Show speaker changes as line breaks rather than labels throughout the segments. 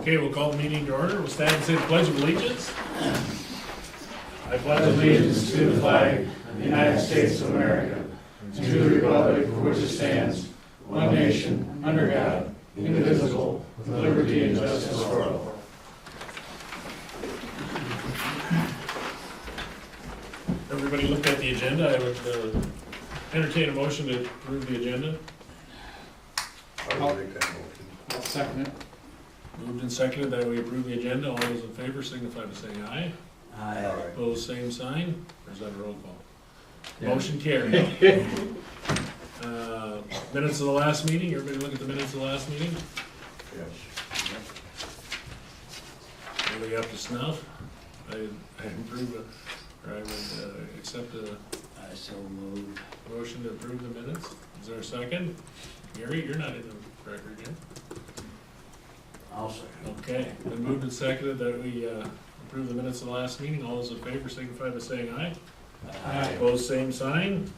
Okay, we'll call the meeting to order. We'll stand and say the pledge of allegiance. I pledge
Allegiance to the flag of the United States of America, to the republic for which it stands, one nation, under God, indivisible, with liberty and justice for all.
Everybody looked at the agenda. I would entertain a motion to approve the agenda.
I'll make that motion.
I'll second it.
Moved and seconded that we approve the agenda. All those in favor signify by saying aye.
Aye.
Opposed, same sign. Or is that a roll call?
Yeah.
Motion carried. Minutes of the last meeting. Everybody look at the minutes of the last meeting.
Yes.
Everybody up to snuff? I approve, or I would accept a
I so moved.
motion to approve the minutes. Is there a second? Gary, you're not in the record yet.
I'll second.
Okay, been moved and seconded that we approve the minutes of the last meeting. All those in favor signify by saying aye.
Aye.
Opposed, same sign.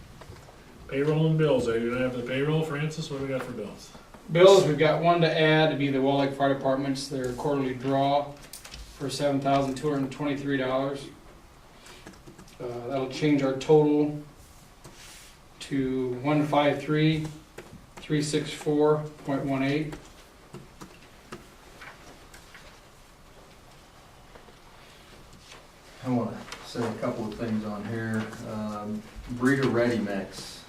Payroll and bills. Are you gonna have the payroll, Francis? What do we got for bills?
Bills, we've got one to add to be the Wall Lake Fire Department's, their quarterly draw for $7,223. That'll change our total to 153,364.18.
I want to say a couple of things on here. Breeder Ready Mix,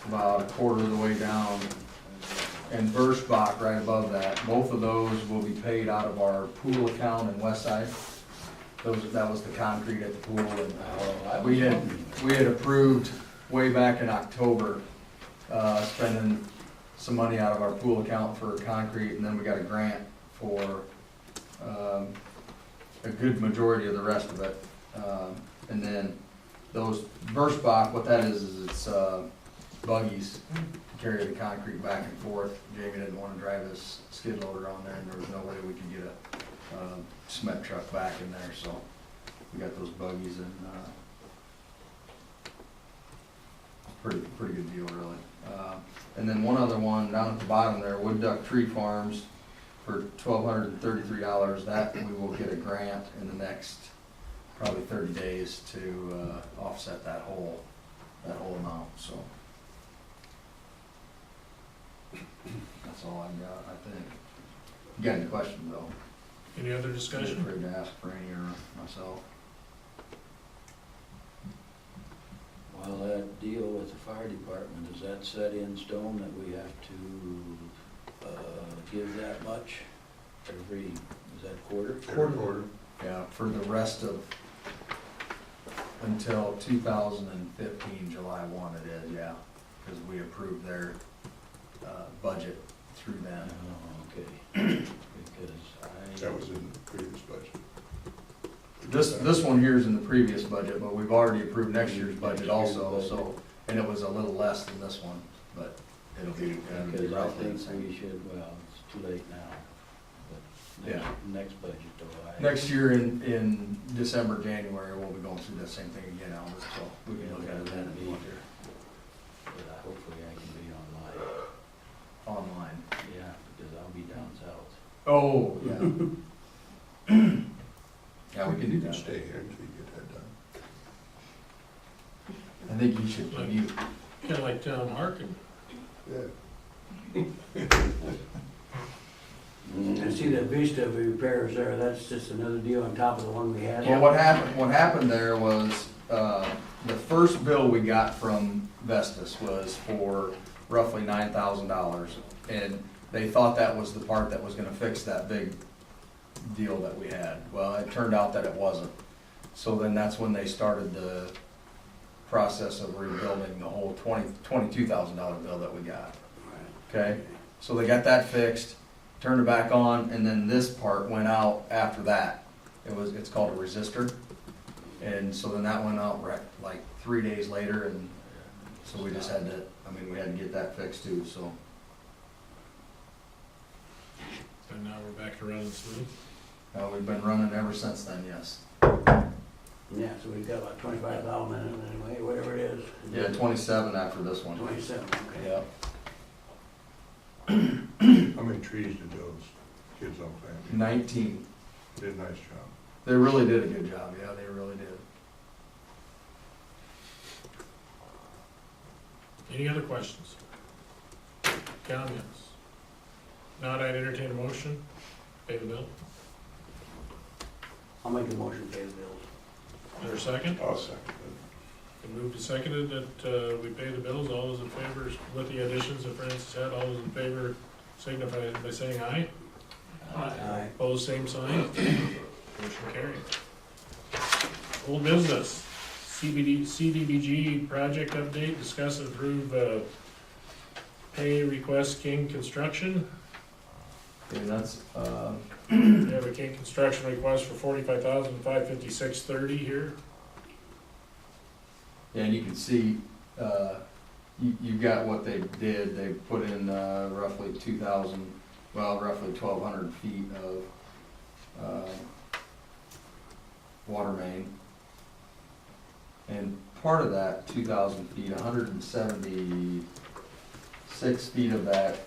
about a quarter of the way down, and Birchbach right above that. Both of those will be paid out of our pool account in Westside. That was the concrete at the pool, and we had approved way back in October, spending some money out of our pool account for concrete, and then we got a grant for, a good majority of the rest of it. And then those Birchbach, what that is it's buggies to carry the concrete back and forth. Jamie didn't want to drive his skid loader on there, and there was no way we could get a cement truck back in there, so we got those buggies, and pretty good deal, really. And then one other one down at the bottom there, Wood Duck Tree Farms, for $1,233. That we will get a grant in the next probably 30 days to offset that whole amount. So that's all I've got, I think. You got any questions though?
Any other
I'm
discussion?
afraid to ask for any or myself.
Well, that deal with the fire department, is that set in stone that we have to give that much every, is that quarter?
Quarter.
Yeah, for the rest of until 2015 July 1 it is, yeah, because we approved their budget through then.
Oh, okay. Because
That was in the previous budget.
This one here is in the previous budget, but we've already approved next year's budget also, so, and it was a little less than this one, but it'll be
Because I
roughly the
think
same.
we should, well, it's too late now, but next budget though,
Next year in December, January, we'll be going through the same thing again, Albert, so we can look at it then and look here
But hopefully I can be online.
online.
Yeah, because I'll be down south.
Oh, yeah. Yeah, we can do
You can
that.
stay here until you get that done.
I think you should commute.
Kinda like Tom Harkin.
Yeah.
I see that Vista repairs there, that's just another deal on top of the one we had.
Well, what happened there was, the first bill we got from Vestas was for roughly $9,000. And they thought that was the part that was gonna fix that big deal that we had. Well, it turned out that it wasn't. So then that's when they started the process of rebuilding the whole $22,000 bill that we got. Okay, so they got that fixed, turned it back on, and then this part went out after that. It's called a resistor. And so then that went out like 3 days later, and so we just had to, we had to get that fixed too, so.
And now we're back to running smooth.
We've been running ever since then, yes.
Yeah, so we've got about 25,000 in it anyway, whatever it is.
Yeah, 27 after this one.
27, okay.
Yeah.
How many trees did those kids on plan?
19.
Did a nice job.
They really did a good job, yeah, they really did.
Any other questions? Comments? Not, I'd entertain a motion, pay the bill.
I'll make a motion to pay the bills.
Is there a second?
I'll second
Been moved and seconded that we pay the bills. All those in favor, with the additions that Francis had, all those in favor signify by saying aye.
Aye.
Opposed, same sign. Motion carried. Old business, CDBG project update, discuss and approve pay request King Construction.
Okay, that's,
We have a King Construction request for $45,556.30 here.
yeah, and you can see, you've got what they did, they put in, roughly 1,200 feet of, water main. And part of that 2,000 feet, 176 feet of that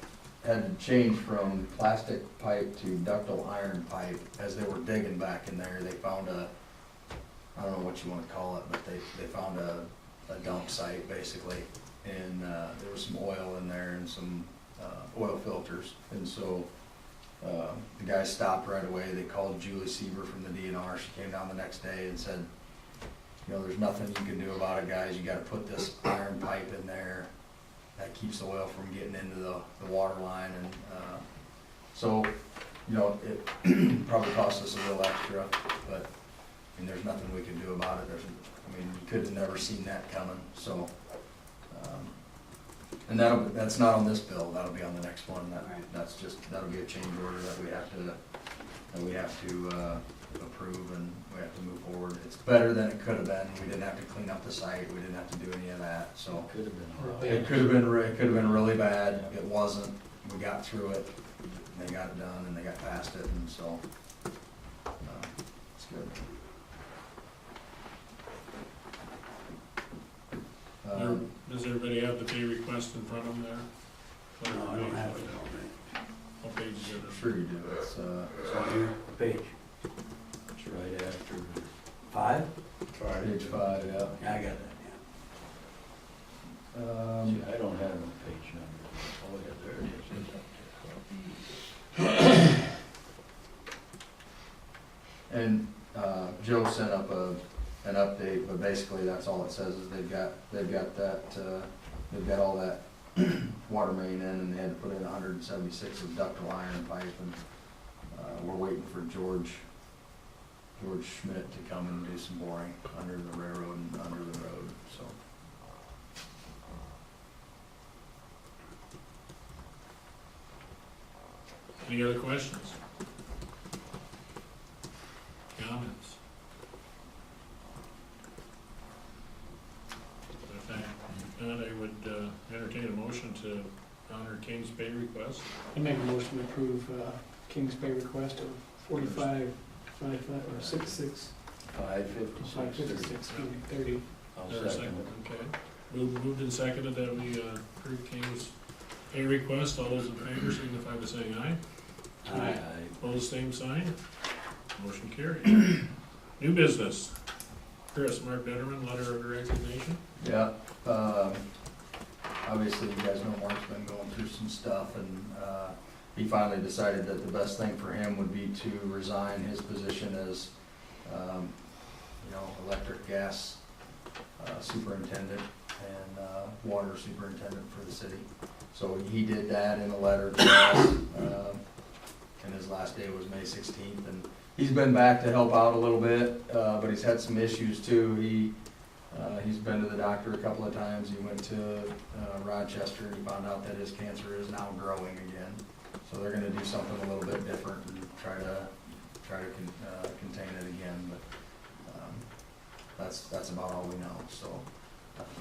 had to change from plastic pipe to ductile iron pipe. As they were digging back in there, they found I don't know what you wanna call it, but they found a dump site basically. And, there was some oil in there and some, oil filters. And so, the guys stopped right away. They called Julie Sieber from the DNR. She came down the next day and said, you know, there's nothing you can do about it, guys. You gotta put this iron pipe in there that keeps the oil from getting into the water line. And, so, you know, it probably cost us a little extra, but, I mean, there's nothing we can do about it. You could have never seen that coming, so. And that's not on this bill, that'll be on the next one. That'll be a change order that we have to approve, and we have to move forward. It's better than it could have been. We didn't have to clean up the site, we didn't have to do any of that, so.
Could have been.
It could have been really bad. It wasn't. We got through it, and they got it done, and they got past it, and so, it's good.
Does everybody have the pay request in front of them there?
No, I don't have it on
What page is it?
Sure you do. It's,
It's on here, page
It's right after.
5?
it. Five.
page 5, yeah.
Yeah, I got that,
See, I don't have no page number. Oh, yeah, there it is. It's up there.
And, Joe sent up an update, but basically that's all it says is they've got all that water main in, and they had to put in 176 of ductile iron pipe, and, we're waiting for George Schmidt to come and do some boring under the railroad and under the road, so.
Any other questions? Comments? If not, I would entertain a motion to honor King's pay request.
I make a motion to approve King's pay request of 45,556,
556.
30.
I'll
There a
second it.
Okay. Moved and seconded that we approve King's pay request. All those in favor signify by saying aye.
yeah. Aye.
Opposed, same sign. Motion carried. New business. Chris, Mark Betterman, letter of resignation.
Yeah, obviously you guys know Mark's been going through some stuff, and, he finally decided that the best thing for him would be to resign his position as, electric gas, superintendent and, water superintendent for the city. So he did that in a letter to us, and his last day was May 16th, and he's been back to help out a little bit, but he's had some issues too. He's been to the doctor a couple of times. He went to Rochester, and he found out that his cancer is now growing again. So they're gonna do something a little bit different and try to contain it again, but that's about all we know. So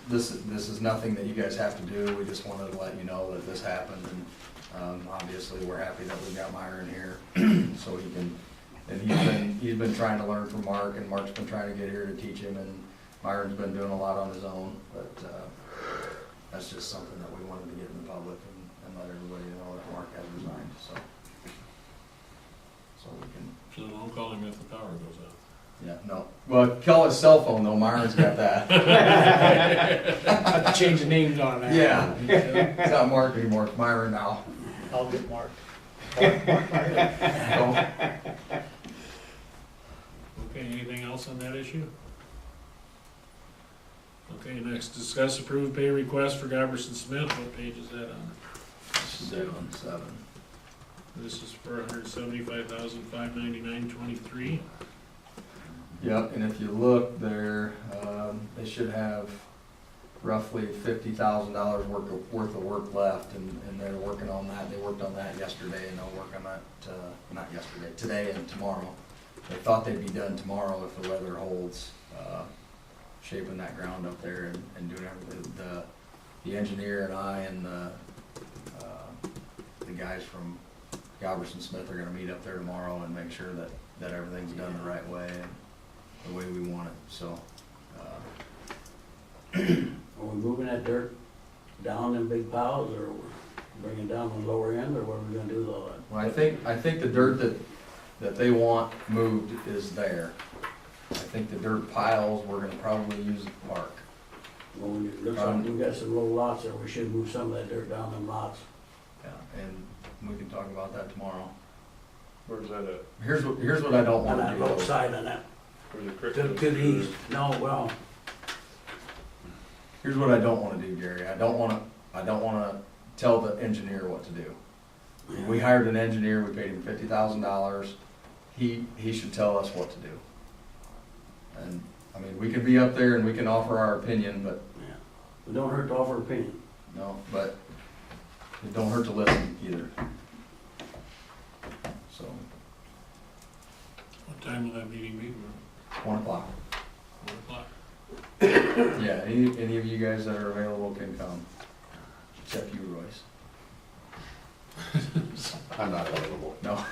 this is nothing that you guys have to do. We just wanted to let you know that this happened, and obviously we're happy that we got Myron here so he can. And he's been trying to learn from Mark, and Mark's been trying to get here to teach him, and Myron's been doing a lot on his own, but that's just something that we wanted to get in the public and let everybody know that Mark has resigned, so.
Don't call him if the power goes out.
Yeah, no. Well, call his cell phone though, Myron's got that.
Have to change the names on that.
Yeah. It's not Mark anymore, it's Myron now.
I'll get Mark.
So,
Okay, anything else on that issue? Okay, next, discuss approved pay request for Goberson Smith. What page is that on?
7.
This is for $175,599.23.
Yep, and if you look there, they should have roughly $50,000 worth of work left, and they're working on that. They worked on that yesterday, and they'll work on that, not yesterday, today and tomorrow. They thought they'd be done tomorrow if the weather holds, shaping that ground up there and doing everything. The engineer and I and the guys from Goberson Smith are gonna meet up there tomorrow and make sure that everything's done the right way and the way we want it, so.
Are we moving that dirt down in big piles, or we're bringing it down on the lower end, or what are we gonna do with all that?
Well, I think the dirt that they want moved is there. I think the dirt piles, we're gonna probably use the park.
Well, it looks like we got some low lots there, we should move some of that dirt down them lots.
Yeah, and we can talk about that tomorrow.
Where's that at?
Here's what I don't
On
wanna
that
do.
low side on that,
Where the creek
to
goes
the
through?
east, no, well,
Here's what I don't wanna do, Gary. I don't wanna tell the engineer what to do. We hired an engineer, we paid him $50,000. He should tell us what to do. And, I mean, we can be up there and we can offer our opinion, but,
yeah, it don't hurt to offer opinion.
no, but it don't hurt to listen either. So,
What time will that meeting be?
1 o'clock.
1 o'clock.
Yeah, any of you guys that are available can come, except you, Royce.
I'm not available.
No.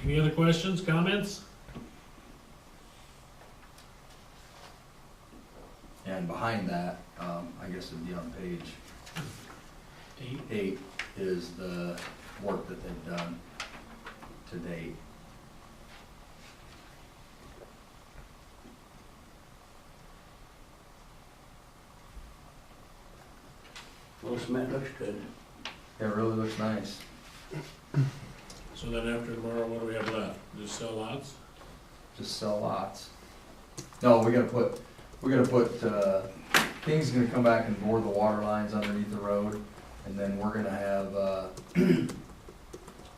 Any other questions, comments?
And behind that, I guess it'd be on page 8 is the work that they've done to date.
Well, cement looks good.
It really looks nice.
So then after tomorrow, what do we have left? Just sell lots?
Just sell lots. No, we gotta put, King's gonna come back and bore the water lines underneath the road, and then we're gonna have,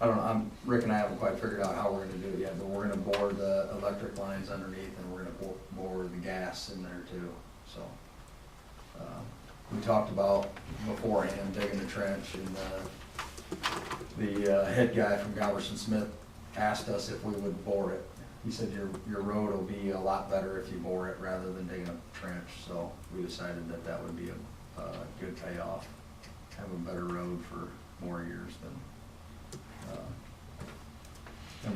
I don't know, Rick and I haven't quite figured out how we're gonna do it yet, but we're gonna bore the electric lines underneath, and we're gonna bore the gas in there too, so. We talked about beforehand digging a trench, and, the head guy from Goberson Smith asked us if we would bore it. He said your road will be a lot better if you bore it rather than digging a trench, so we decided that would be a good payoff. Have a better road for more years than, that's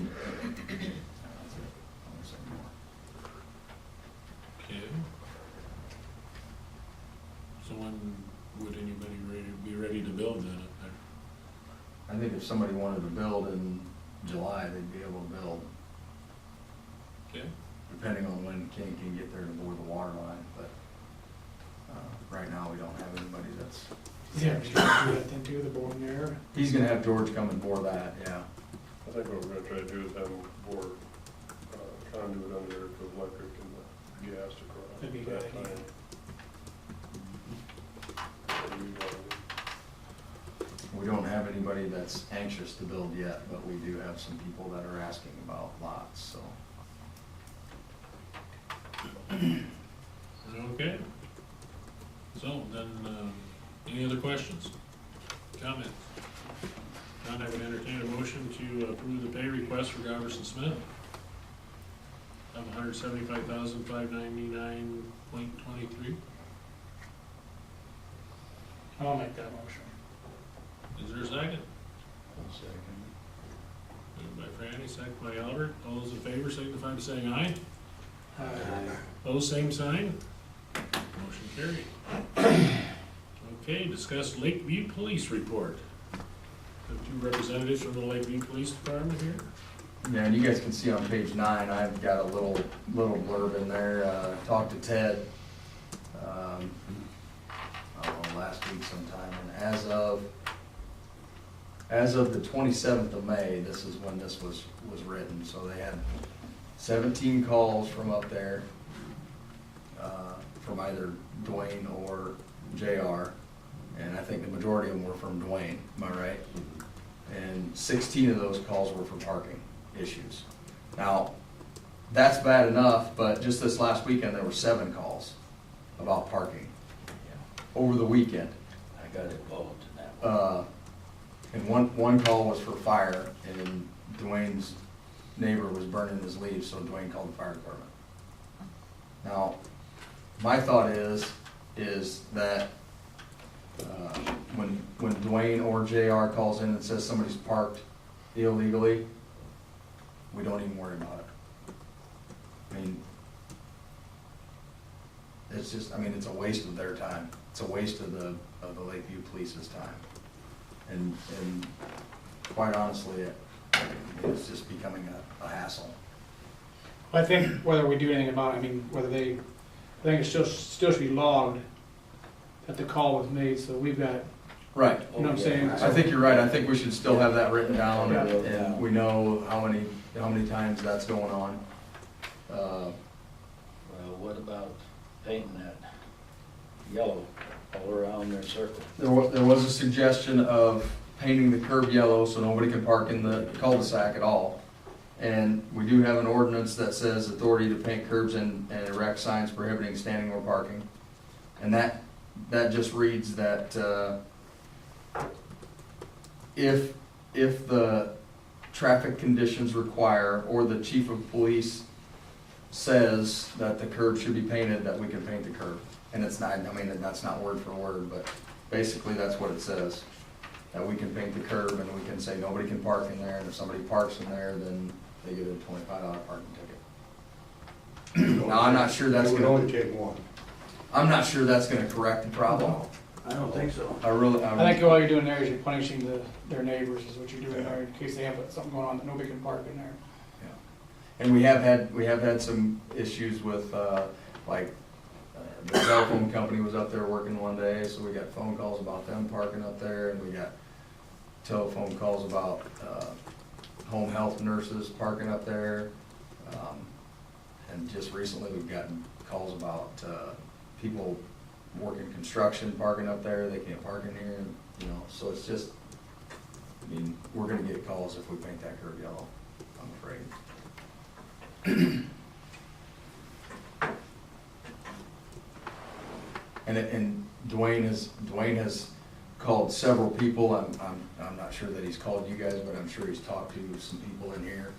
it. I won't say more.
Okay. So when would anybody be ready to build then up there?
I think if somebody wanted to build in July, they'd be able to build,
Okay,
depending on when King can get there to bore the water line, but, right now, we don't have anybody that's.
Yeah, you can do that then too, the boring there.
He's gonna have George come and bore that, yeah.
I think what we're gonna try to do is have them bore conduit under it for electric and the gas across.
That'd be a good
that
idea.
time. That'd be one.
We don't have anybody that's anxious to build yet, but we do have some people that are asking about lots, so.
okay. So then, any other questions, comments? None, I would entertain a motion to approve the pay request for Goberson Smith of $175,599.23.
I'll make that motion.
Is there a second? Moved by Franny, second by Albert. All those in favor signify by saying aye. Opposed, same sign. Motion carried. Okay, discuss Lakeview Police Report. the two representatives from the Lakeview Police Department here.
Yeah, and you guys can see on page 9, I've got a little blurb in there, talked to Ted, I don't know, last week sometime, and as of the 27th of May, this is when this was written, so they had 17 calls from up there, from either Dwayne or JR, and I think the majority of them were from Dwayne, am I right? And 16 of those calls were for parking issues. Now, that's bad enough, but just this last weekend, there were 7 calls about parking over the weekend.
I got involved in that one.
And one call was for fire, and Dwayne's neighbor was burning his leaves, so Dwayne called the fire department. Now, my thought is that when Dwayne or JR calls in and says somebody's parked illegally, we don't even worry about it. I mean, it's just, I mean, it's a waste of their time. It's a waste of the Lakeview Police's time. And quite honestly, it's just becoming a hassle.
I think whether we do anything about it, I mean, I think it still should be logged that the call was made, so we've got,
Right.
you know what I'm saying?
I think you're right. I think we should still have that written down,
Yeah.
and we know how many times that's going on.
Well, what about painting that yellow all around their circle?
There was a suggestion of painting the curb yellow so nobody can park in the cul-de-sac at all. And we do have an ordinance that says authority to paint curbs and erect signs prohibiting standing or parking. And that just reads that, if the traffic conditions require, or the chief of police says that the curb should be painted, that we can paint the curb. And it's not, I mean, that's not word for word, but basically that's what it says. That we can paint the curb and we can say nobody can park in there, and if somebody parks in there, then they get a $25 parking ticket. Now, I'm not sure that's
It would
gonna,
only take one.
I'm not sure that's gonna correct the problem.
I don't think so.
I think all you're doing there is you're punishing their neighbors is what you're doing there, in case they have something going on that nobody can park in there.
And we have had some issues with, the telephone company was up there working one day, so we got phone calls about them parking up there, and we got telephone calls about, home health nurses parking up there. And just recently, we've gotten calls about, people working construction parking up there, they can't park in here, and, you know, so it's just, I mean, we're gonna get calls if we paint that curb yellow, I'm afraid. And Dwayne has called several people. I'm not sure that he's called you guys, but I'm sure he's talked to some people in here.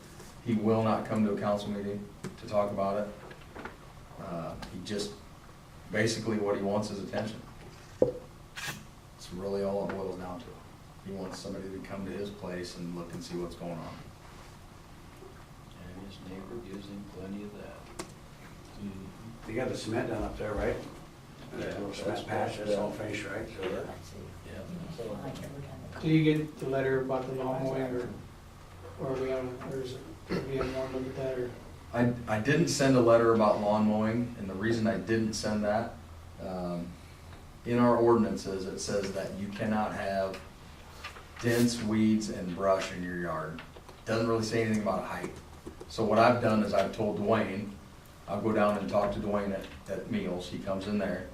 He will not come to a council meeting to talk about it. He just, basically what he wants is attention. It's really all it boils down to. He wants somebody to come to his place and look and see what's going on.
And his neighbor gives him plenty of that.
You got the cement done up there, right?
Yeah,
That little
that's
cement patch, that's all finished, right? So that-
Do you get the letter about the lawn mowing, or we have, or is it, do we have more look at that, or?
I didn't send a letter about lawn mowing, and the reason I didn't send that, in our ordinances, it says that you cannot have dense weeds and brush in your yard. Doesn't really say anything about height. So what I've done is I've told Dwayne, I'll go down and talk to Dwayne at meals, he comes in there.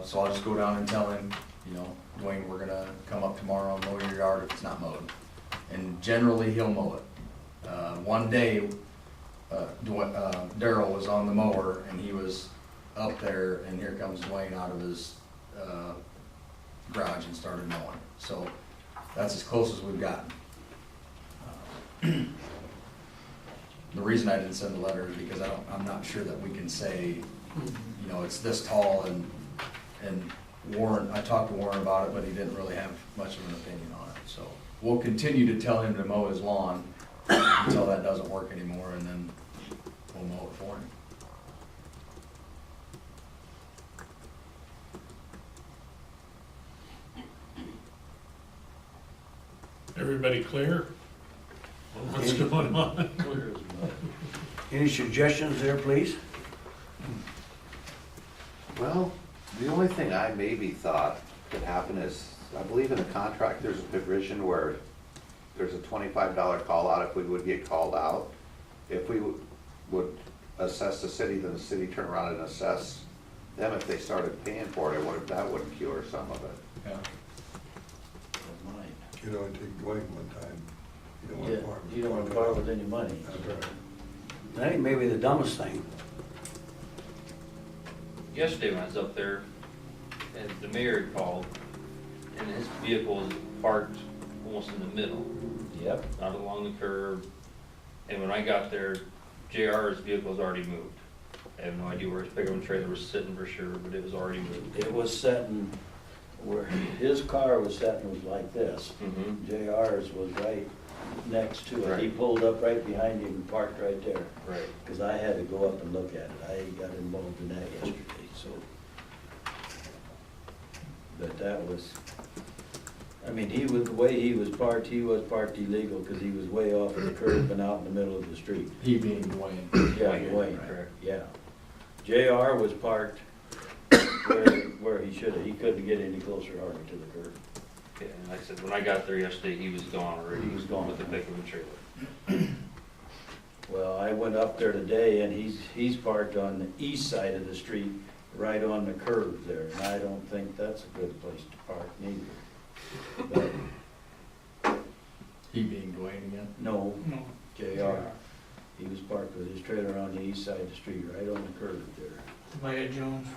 So I'll just go down and tell him, you know, Dwayne, we're gonna come up tomorrow and mow your yard if it's not mowed. And generally, he'll mow it. One day, Daryl was on the mower and he was up there, and here comes Dwayne out of his garage and started mowing. So that's as close as we've gotten. The reason I didn't send the letter is because I'm not sure that we can say, you know, it's this tall, and Warren, I talked to Warren about it, but he didn't really have much of an opinion on it. So we'll continue to tell him to mow his lawn until that doesn't work anymore, and then we'll mow it for him.
Everybody clear? on What's going on?
Clear as mud.
Any suggestions there, please?
Well, the only thing I maybe thought could happen is, I believe in the contract, there's a provision where there's a $25 call out if we would get called out. If we would assess the city, then the city turn around and assess them if they started paying for it, that wouldn't cure some of it.
Yeah.
Don't mind.
You know, take Dwayne one time. You don't
Yeah,
want to part.
you don't wanna part with any money.
That's right.
I think maybe the dumbest thing.
Yesterday when I was up there, and the mayor had called, and his vehicle was parked almost in the middle,
Yep.
not along the curb. And when I got there, JR's vehicle was already moved. I have no idea where his pickup and trailer was sitting for sure, but it was already moved.
It was sitting, where his car was sitting was like this.
Mm-hmm.
JR's was right next to it. He
Right.
pulled up right behind him and parked right there.
Right.
Because I had to go up and look at it. I got involved in that yesterday, so. But that was, I mean, the way he was parked illegal because he was way off of the curb and out in the middle of the street.
He being Dwayne.
Yeah,
Dwayne,
Dwayne,
correct.
yeah. JR was parked where he should have. He couldn't get any closer hardly to the curb.
Yeah, and like I said, when I got there yesterday, he was gone already.
He was gone.
With the pickup and trailer.
Well, I went up there today and he's parked on the east side of the street, right on the curve there, and I don't think that's a good place to park neither. But,
He being Dwayne again.
no, JR, he was parked with his trailer on the east side of the street, right on the curve there.
By Ed Jones,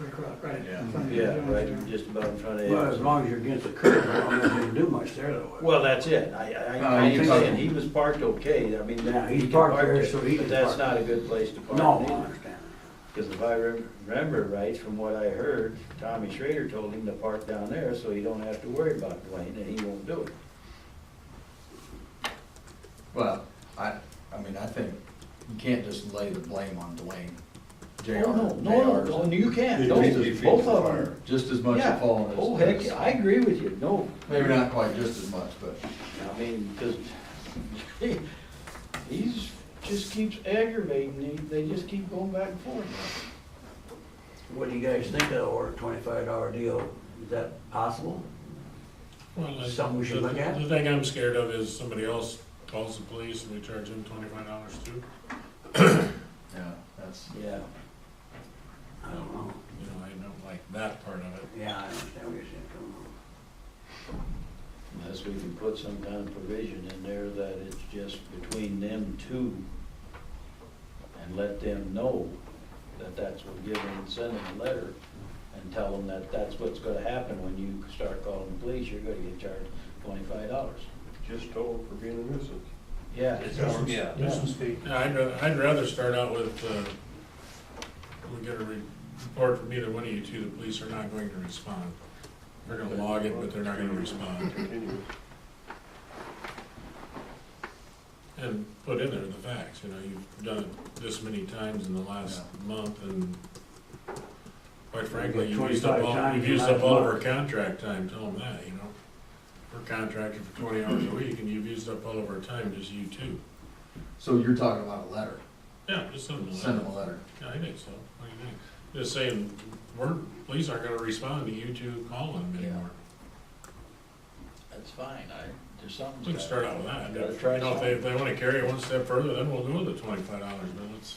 right
Yeah.
in front of Ed
Yeah,
Jones
right,
there.
just about in front of
Well, as
it.
long as you're against the curb, I don't know if you can do much there though.
Well, that's it, I'm
you're
saying,
talking-
he was parked okay, I mean.
Yeah, he's
he can
parked
park
there, so he
But
can
that's
park.
not a good place to park
No, I
neither.
understand.
Because if I remember right, from what I heard, Tommy Schrader told him to park down there so he don't have to worry about Dwayne, and he won't do it.
Well, I mean, I think you can't just lay the blame on Dwayne. JR.
Oh, no, you can't, no, both of them.
Just as much
Yeah.
at fault as.
Oh, heck, I agree with you, no.
Maybe not quite just as much, but.
I mean, because he's, just keeps aggravating, they just keep going back and forth.
What do you guys think of our $25 deal? Is that possible?
Well,
Something we should look at?
The thing I'm scared of is somebody else calls the police and we charge them $25 too.
Yeah, that's.
Yeah,
I don't know.
You know, I don't like that part of it.
Yeah, I understand what you're saying.
unless we can put some kind of provision in there that it's just between them two and let them know that that's what, give them, send them a letter and tell them that that's what's gonna happen when you start calling the police, you're gonna get charged $25.
Just told for being a nuisance.
Yeah.
It's more, yeah.
Nuisance fee.
Yeah, I'd rather start out with, we get a report from either one of you two, the police are not going to respond. They're gonna log it, but they're not gonna respond.
Continue.
And put in there the facts, you know, you've done it this many times in the last month, and quite frankly,
get
you've used up
25 times
you've
in
used
the
up
last
all of our
month.
contract time, tell them that, you know. We're contracted for 20 hours a week, and you've used up all of our time, just you two.
So you're talking about a letter,
Yeah, just send them a letter.
send them a letter.
Yeah, I think so. What do you think? Just saying, police aren't gonna respond to you two calling them
Yeah.
anymore.
That's fine, there's something.
We can start out with that.
Gotta try
You know,
something.
if they wanna carry it one step further, then we'll go with the $25, but let's.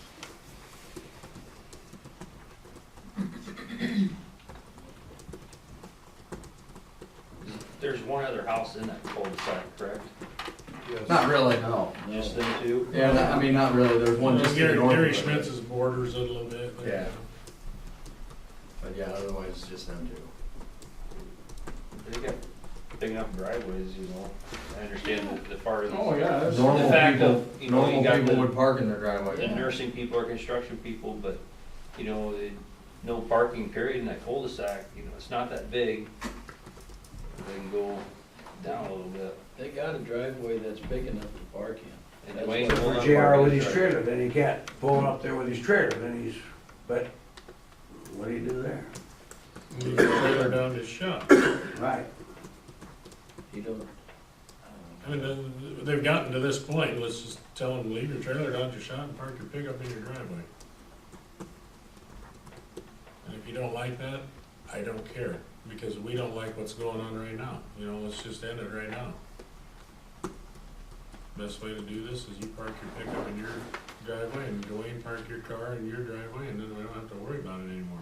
There's one other house in that cul-de-sac, correct?
Yes.
Not really.
No, just them two?
Yeah, I mean, not really, there's one just to the
Gary
north of
Gary
it.
Schmitz is borders it a little bit. there.
Yeah. But yeah, otherwise it's just them two.
They got big enough driveways, you know. I understand the part of the.
yeah, that's.
Normal
fact
people,
of, you know, you
normal
got
people
the-
would park in their driveway.
The nursing people or construction people, but, you know, no parking period in that cul-de-sac, you know, it's not that big. They can go down a little bit.
They got a driveway that's big enough to park in.
And
That's
Dwayne
what-
will
For
not
JR
park
with
in
his
his
trailer, then he can't pull up there with his trailer, then he's, but what do you do there?
Move the trailer down to his shop.
Right.
You don't,
I mean, they've gotten to this point, let's just tell them, leave your trailer, dodge your shot, and park your pickup in your driveway. And if you don't like that, I don't care, because we don't like what's going on right now, you know, let's just end it right now. Best way to do this is you park your pickup in your driveway and go in, park your car in your driveway, and then we don't have to worry about it anymore.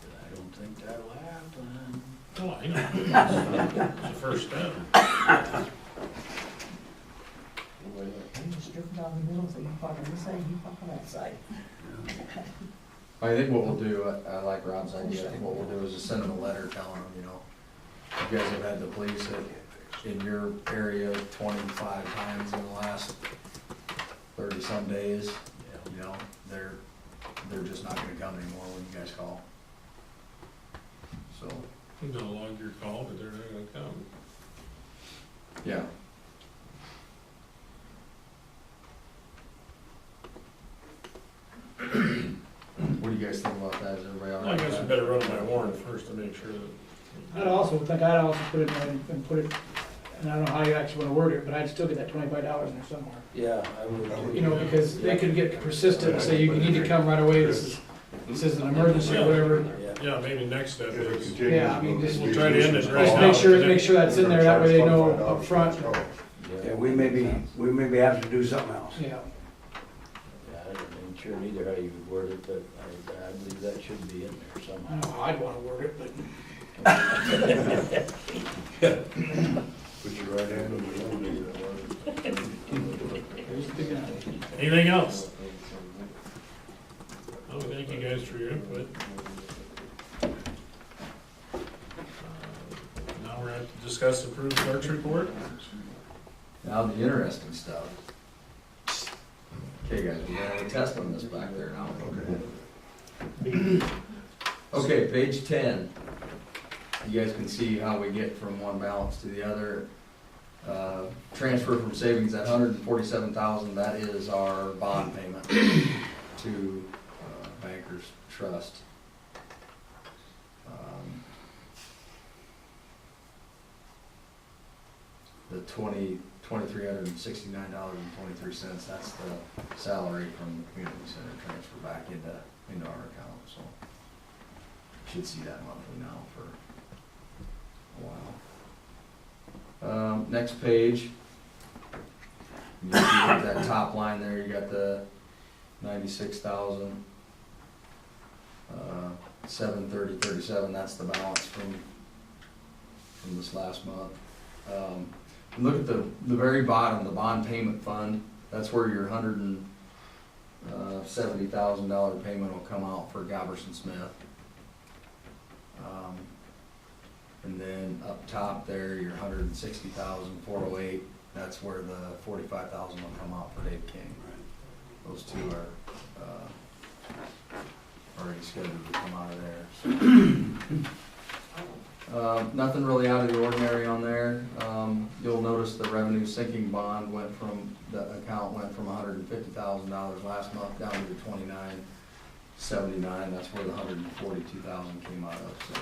I don't think that'll happen.
Oh, I know. It's the first step.
Just strip down the middle, so you park on this side, you park on that side.
I think what we'll do, I like Rob's idea, I think what we'll do is just send them a letter telling them, you know, you guys have had the police in your area 25 times in the last 30-some days, you know, they're just not gonna come anymore when you guys call. So,
They'll log your call, but they're not gonna come.
yeah. What do you guys think about that? Is everybody all
I
right?
guess
with
we
that?
better run my warrant first to make sure that.
I'd also put it in and put it, and I don't know how you actually wanna word it, but I'd still get that $25 in there somewhere.
Yeah, I would.
You know, because they could get persistent and say, you need to come right away, this is an emergency or whatever.
Yeah.
Yeah, maybe next step is,
Yeah, I mean, just
we'll try to end it right
just
now.
make sure that's in there, that way they know up front.
Yeah, we may have to do something else.
Yeah.
Yeah, I ain't sure neither how you would word it, but I believe that should be in there
I
somehow.
don't know how I'd wanna word it, but
Put your right hand on the eliminator.
there's the big guy.
Anything else? Oh, thank you guys for your input. Now we're at discuss approved clerk's report.
Now the interesting stuff. Okay, guys, we're gonna have a test on this back there now. Okay, page 10. You guys can see how we get from one balance to the other. Transfer from savings at $147,000, that is our bond payment to Bankers Trust. The $2,369.23, that's the salary from the community center transfer back into our account, so. Should see that monthly now for a while. Next page. You see that top line there, you got the 96,000, 730.37, that's the balance from this last month. Look at the very bottom, the bond payment fund, that's where your $170,000 payment will come out for Galverson Smith. And then up top there, your $160,408, that's where the $45,000 will come out for Dave King. Those two are, already scheduled to come out of there. Nothing really out of the ordinary on there. You'll notice the revenue sinking bond the account went from $150,000 last month down to $29.79, that's where the $142,000 came out of, so.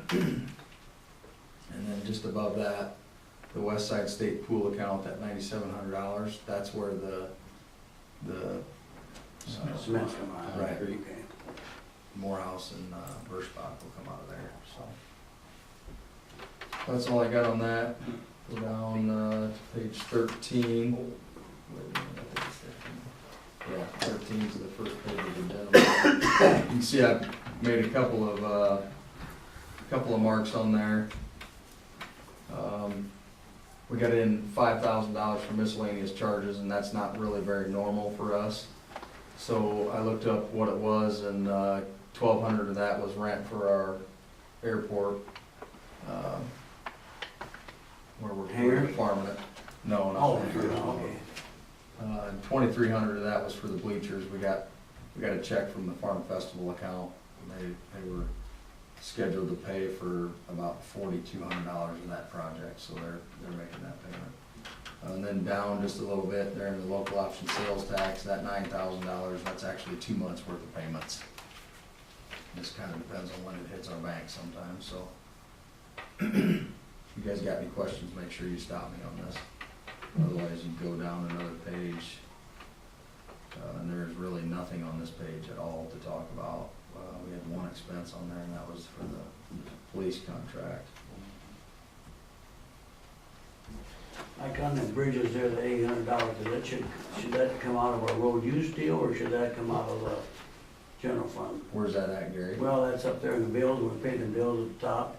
And then just above that, the West Side State Pool account, that $9,700, that's where the
Cement come out.
Right.
Okay.
Morehouse and Birchbach will come out of there, so. That's all I got on that. Go down to page 13. Wait a minute, I think it's 13. Yeah, 13 is the first page of the agenda. You can see I've made a couple of marks on there. We got in $5,000 for miscellaneous charges, and that's not really very normal for us. So I looked up what it was, and $1,200 of that was rent for our airport, where we're farming it. No, not
Oh,
that.
okay.
2,300 of that was for the bleachers. We got a check from the Farm Festival account. They were scheduled to pay for about $4,200 in that project, so they're making that payment. And then down just a little bit, there in the local option sales tax, that $9,000, that's actually 2 months worth of payments. This kind of depends on when it hits our bank sometimes, so. you guys got any questions, make sure you stop me on this. Otherwise, you go down another page. And there's really nothing on this page at all to talk about. We had one expense on there, and that was for the police contract.
Like on the bridges there, the $800, should that come out of our road use deal, or should that come out of the general fund?
Where's that at, Gary?
Well, that's up there in the bills, we're paying the bills at the top,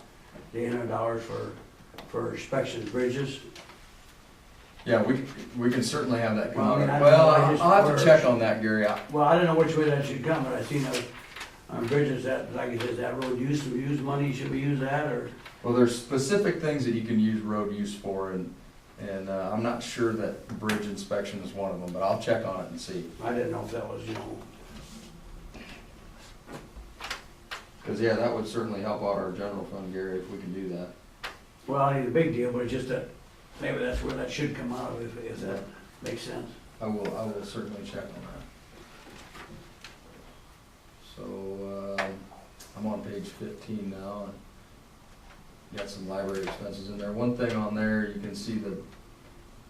the $800 for inspection bridges.
Yeah, we can certainly have that come
Well, I
out.
mean, I don't
Well,
know, I just-
I'll have to check on that, Gary.
Well, I don't know which way that should come, but I seen those on bridges that, like it says, that road use money, should we use that, or?
Well, there's specific things that you can use road use for, and I'm not sure that bridge inspection is one of them, but I'll check on it and see.
I didn't know if that was,
Cause yeah, that would certainly help out our general fund, Gary, if we can do that.
well, it ain't a big deal, but it's just that, maybe that's where that should come out of, if that makes sense.
I will certainly check on that. So, I'm on page 15 now, and got some library expenses in there. One thing on there, you can see the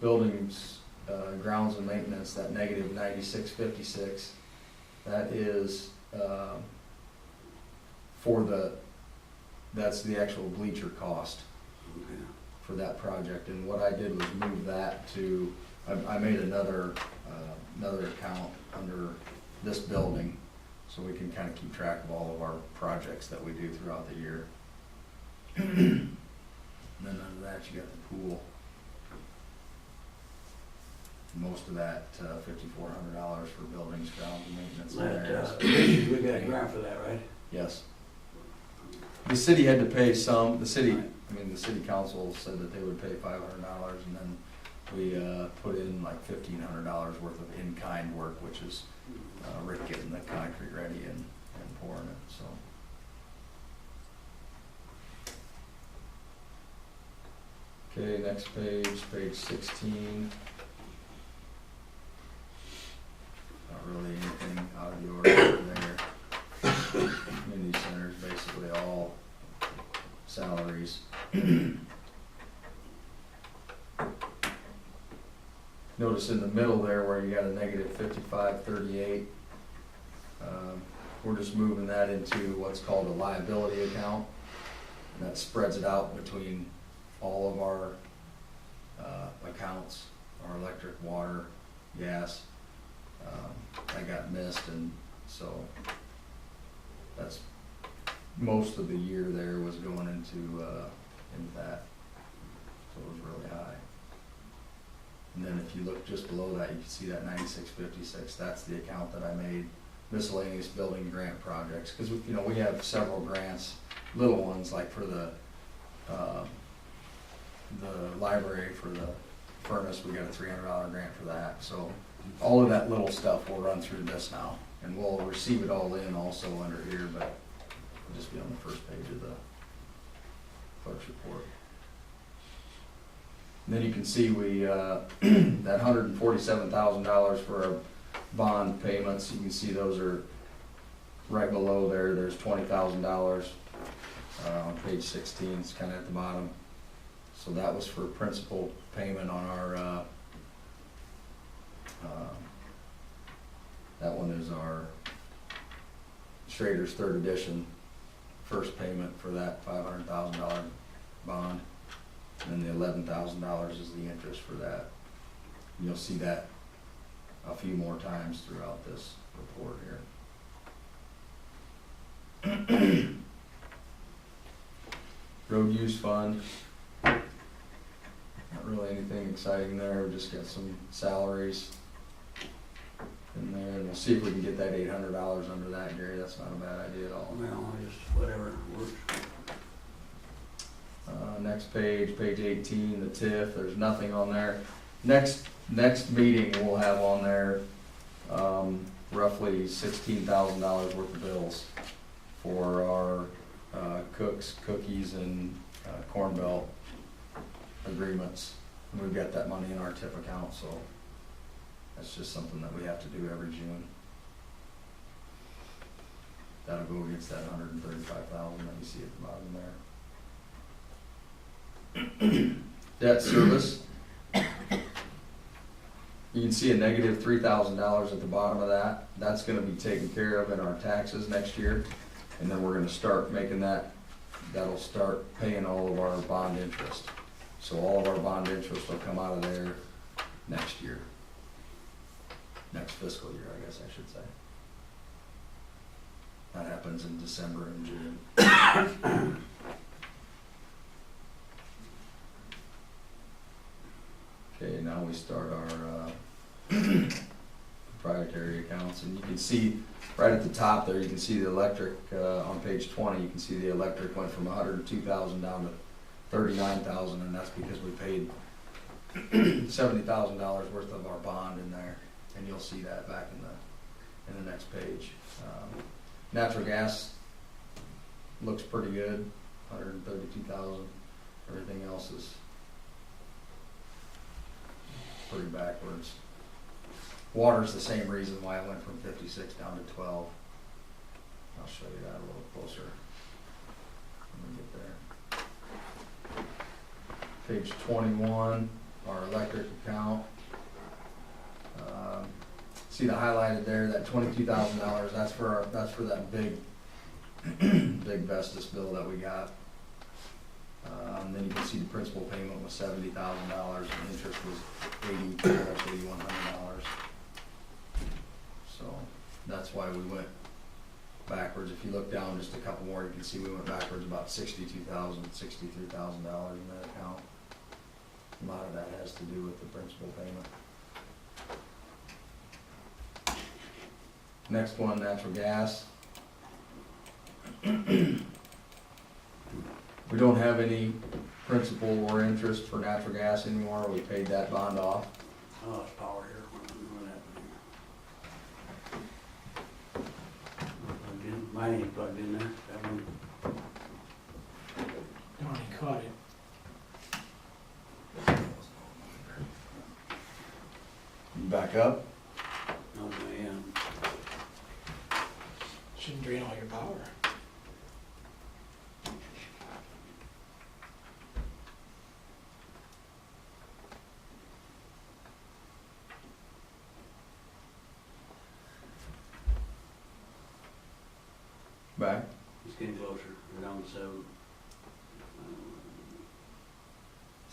buildings, grounds and maintenance, that negative 9656. That is, that's the actual bleacher cost for that project. And what I did was move that to, I made another account under this building, so we can kind of keep track of all of our projects that we do throughout the year. And then under that, you got the pool. Most of that, $5,400 for buildings, grounds, and maintenance in there.
We got a grant for that, right?
Yes. The city had to pay some, the city council said that they would pay $500, and then we put in like $1,500 worth of in-kind work, which is Rick getting the concrete ready and pouring it, so. Okay, next page, page 16. Not really anything out of the ordinary there. Community centers, basically all salaries. Notice in the middle there where you got a negative 5538, we're just moving that into what's called a liability account. And that spreads it out between all of our accounts, our electric, water, gas. That got missed, and so that's most of the year there was going into that, so it was really high. And then if you look just below that, you can see that 9656. That's the account that I made miscellaneous building grant projects, because we have several grants, little ones like for the library for the furnace. We got a $300 grant for that. So all of that little stuff will run through this now, and we'll receive it all in also under here, but it'll just be on the first page of the clerk's report. And then you can see we, that $147,000 for our bond payments, you can see those are right below there. There's $20,000 on page 16, it's kind of at the bottom. So that was for principal payment on our, that one is our Schrader's third edition, first payment for that $500,000 bond. And then the $11,000 is the interest for that. And you'll see that a few more times throughout this report here. Road use fund. Not really anything exciting there, we just got some salaries in there, and we'll see if we can get that $800 under that, Gary. That's not a bad idea at all.
Well, just whatever works.
Next page, page 18, the TIF, there's nothing on there. Next meeting, we'll have on there roughly $16,000 worth of bills for our cooks, cookies, and Corn Belt agreements. And we've got that money in our TIF account, so that's just something that we have to do every June. That'll go against that $135,000 that you see at the bottom there. Debt service. You can see a negative $3,000 at the bottom of that. That's gonna be taken care of in our taxes next year. And then we're gonna start making that'll start paying all of our bond interest. So all of our bond interest will come out of there next year. Next fiscal year, I guess I should say. That happens in December and June. Okay, now we start our proprietary accounts, and you can see right at the top there, you can see the electric, on page 20, you can see the electric went from 102,000 down to 39,000, and that's because we paid $70,000 worth of our bond in there, and you'll see that back in the next page. Natural gas looks pretty good, 132,000. Everything else is pretty backwards. Water's the same reason why I went from 56 down to 12. I'll show you that a little closer when we get there. Page 21, our electric account. See the highlighted there, that $22,000, that's for that big, big Vestas bill that we got. Then you can see the principal payment was $70,000 and interest was $8,100. So that's why we went backwards. If you look down just a couple more, you can see we went backwards about $63,000 in that account. A lot of that has to do with the principal payment. Next one, natural gas. We don't have any principal or interest for natural gas anymore. We paid that bond off.
Oh, it's power here. Plugged in. Mine ain't plugged in there. That one.
Darn, he caught it.
Back up.
Oh, man.
Shouldn't drain all your power.
Back.
It's getting closer. We're down to 7.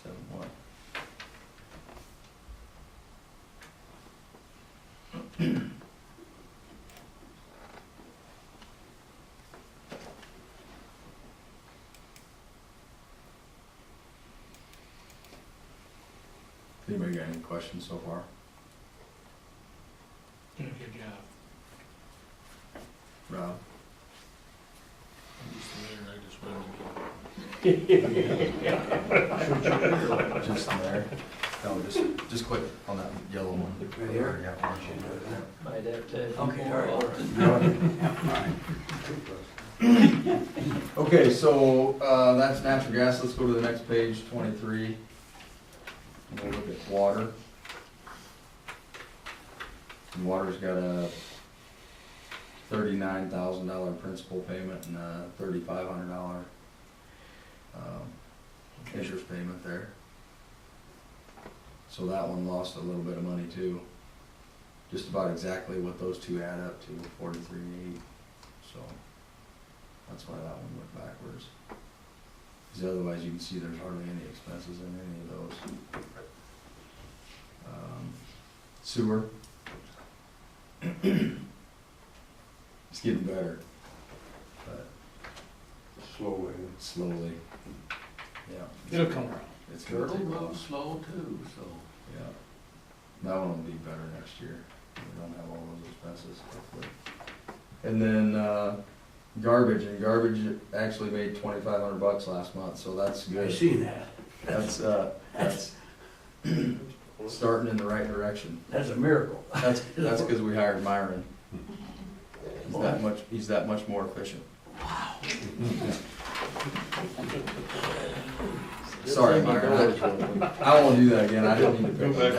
7 what? Anybody got any questions so far?
Doing a good job.
Rob?
I'm just there, I just wanted to.
Just there? No, just click on that yellow one.
Right here?
Yeah.
Might have to.
Okay, all right.
Okay, so, that's natural gas. Let's go to the next page, 23. And we'll look at water. And water's got a $39,000 principal payment and a $3,500 interest payment there. So that one lost a little bit of money too. Just about exactly what those two add up to, 43.8. So that's why that one went backwards. Because otherwise you can see there's hardly any expenses in any of those. Sewer. It's getting better, but slowly. Yeah.
It'll come around.
It's gonna take a while.
slow too, so.
Yeah. That one will be better next year. We don't have all those expenses, hopefully. And then, garbage, and garbage actually made $2,500 last month, so that's
I
good.
seen that.
That's starting in the right direction.
That's a miracle.
That's because we hired Myron. He's that much more efficient. Sorry, Myron, I won't do that again. I didn't mean to
Go
pick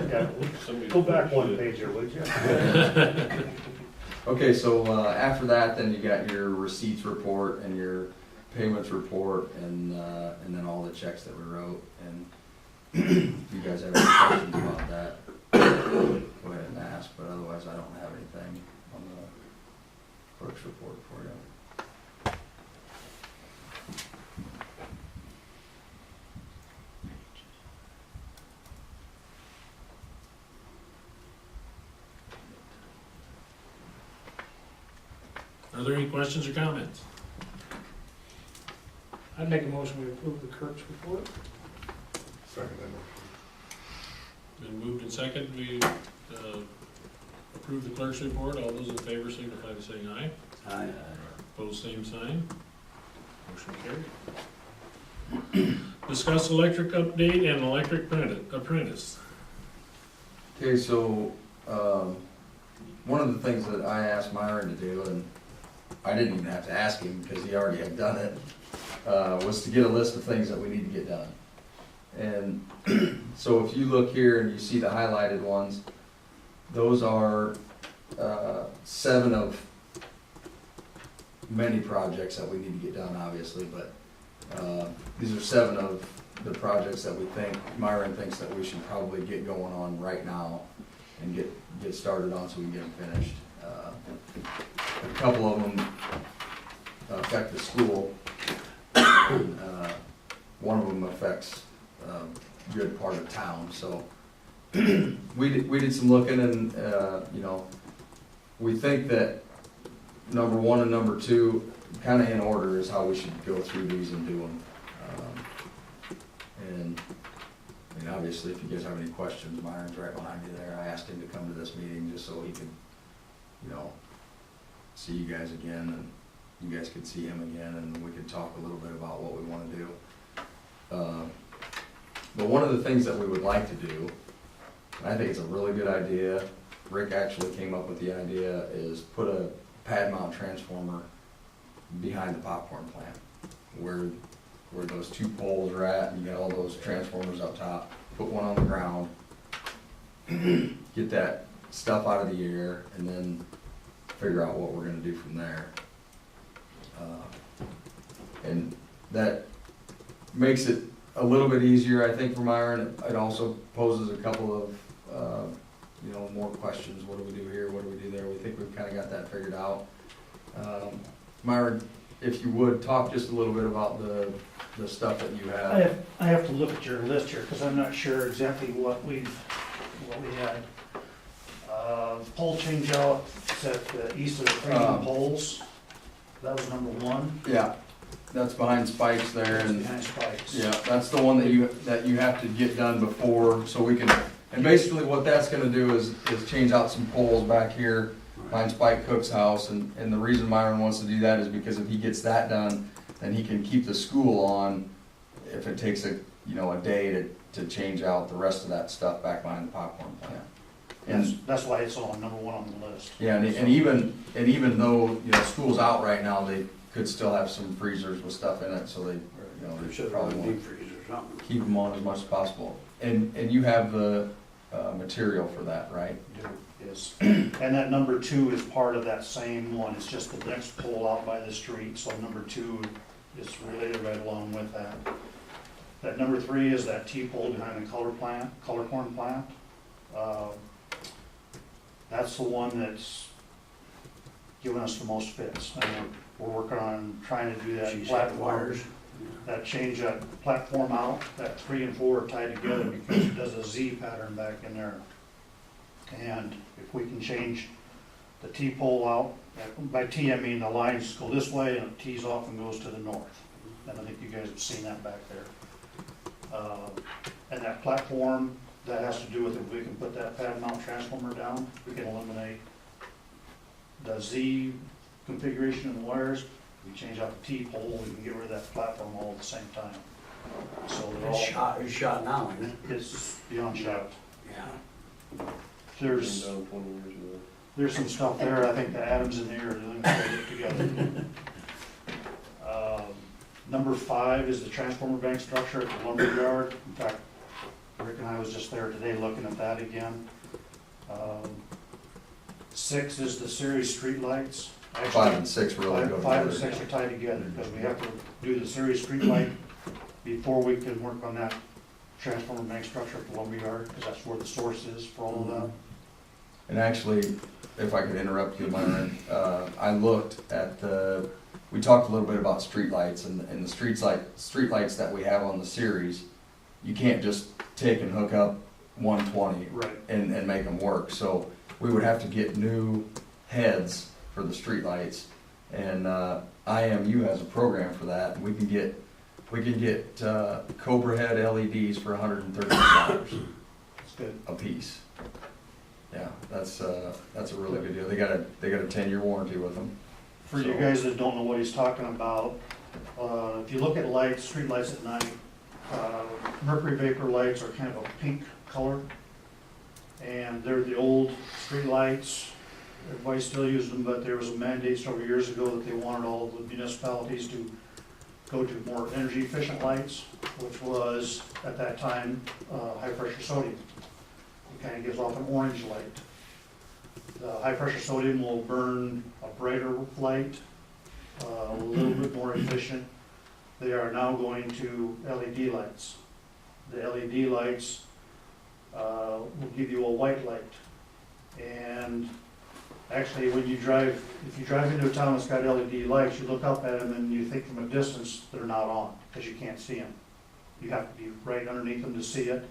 back.
Go back one page here, would you?
Okay, so after that, then you got your receipts report and your payments report and then all the checks that we wrote. And if you guys have any questions about that, go ahead and ask, but otherwise I don't have anything on the clerk's report for you.
Are there any questions or comments?
I'd make a motion we approve the clerk's report.
Second that motion.
Been moved and second, we approve the clerk's report. All those in favor signify by saying aye.
Aye.
Opposed, same sign. Motion carried. Discuss electric update and electric apprentice.
Okay, so, one of the things that I asked Myron to do, and I didn't even have to ask him because he already had done it, was to get a list of things that we need to get done. And so if you look here and you see the highlighted ones, those are 7 of many projects that we need to get done, obviously, but these are 7 of the projects that we think, Myron thinks that we should probably get going on right now and get started on so we can get them finished. A couple of them affect the school. One of them affects a good part of town, so we did some looking and, you know, we think that number 1 and number 2, kind of in order, is how we should go through these and do them. And, I mean, obviously, if you guys have any questions, Myron's right behind me there. I asked him to come to this meeting just so he could, you know, see you guys again, and you guys could see him again, and we could talk a little bit about what we want to do. But one of the things that we would like to do, and I think it's a really good idea, Rick actually came up with the idea, is put a pad mount transformer behind the popcorn plant, where those 2 poles are at, and you got all those transformers up top. Put one on the ground, get that stuff out of the air, and then figure out what we're gonna do from there. And that makes it a little bit easier, I think, for Myron. It also poses a couple of, you know, more questions. What do we do here? What do we do there? We think we've kind of got that figured out. Myron, if you would, talk just a little bit about the stuff that you have.
I have to look at your list here, because I'm not sure exactly what we had. Pole change out at the east of the freezing poles, that was number 1.
Yeah, that's behind Spikes there, and
Behind Spikes.
yeah, that's the one that you have to get done before, so we can, and basically what that's gonna do is change out some poles back here behind Spike Cook's house, and the reason Myron wants to do that is because if he gets that done, then he can keep the school on if it takes a day to change out the rest of that stuff back behind the popcorn plant. And
That's why it's on number 1 on the list.
yeah, and even though, you know, school's out right now, they could still have some freezers with stuff in it, so they, you know,
There
they
should
probably
have a
want
deep freeze or something.
to keep them on as much as possible. And you have the material for that, right?
Yes, and that number 2 is part of that same one, it's just the next pole out by the street, so number 2 is related right along with that. That number 3 is that T-pole behind the color corn plant. That's the one that's giving us the most fits, and we're working on trying to do that
She's got
platform.
wires.
That change that platform out, that 3 and 4 are tied together because it does a Z pattern back in there. And if we can change the T-pole out, by T I mean the lines go this way and it tees off and goes to the north. And I think you guys have seen that back there. And that platform, that has to do with if we can put that pad mount transformer down, we can eliminate the Z configuration of the wires. We change out the T-pole, we can get rid of that platform all at the same time. So they're all,
It's shot now, isn't it?
it's beyond shot.
Yeah.
There's,
Been down 20 years ago.
there's some stuff there, I think the atoms in there are doing it together. Number 5 is the transformer bank structure at the lumber yard. In fact, Rick and I was just there today looking at that again. 6 is the series streetlights.
5 and 6 really go
Five and
together.
6 are tied together, because we have to do the series street light before we can work on that transformer main structure for Lumberyard, because that's where the source is for all of that.
And actually, if I could interrupt you, Myron, I looked at we talked a little bit about streetlights and the streetlights that we have on the series, you can't just take and hook up 120
Right.
and make them work. So we would have to get new heads for the streetlights, and IMU has a program for that. And we can get Cobra head LEDs for $130
That's good.
a piece. Yeah, that's a really good deal. They got a 10-year warranty with them.
For you guys that don't know what he's talking about, if you look at lights, street lights at night, mercury vapor lights are kind of a pink color. And they're the old street lights. Everybody still uses them, but there was a mandate several years ago that they wanted all the municipalities to go to more energy efficient lights, which was, at that time, high pressure sodium. It kind of gives off an orange light. The high pressure sodium will burn a brighter light, a little bit more efficient. They are now going to LED lights. The LED lights will give you a white light. And actually, if you drive into a town that's got LED lights, you look up at them and you think from a distance they're not on, because you can't see them. You have to be right underneath them to see it,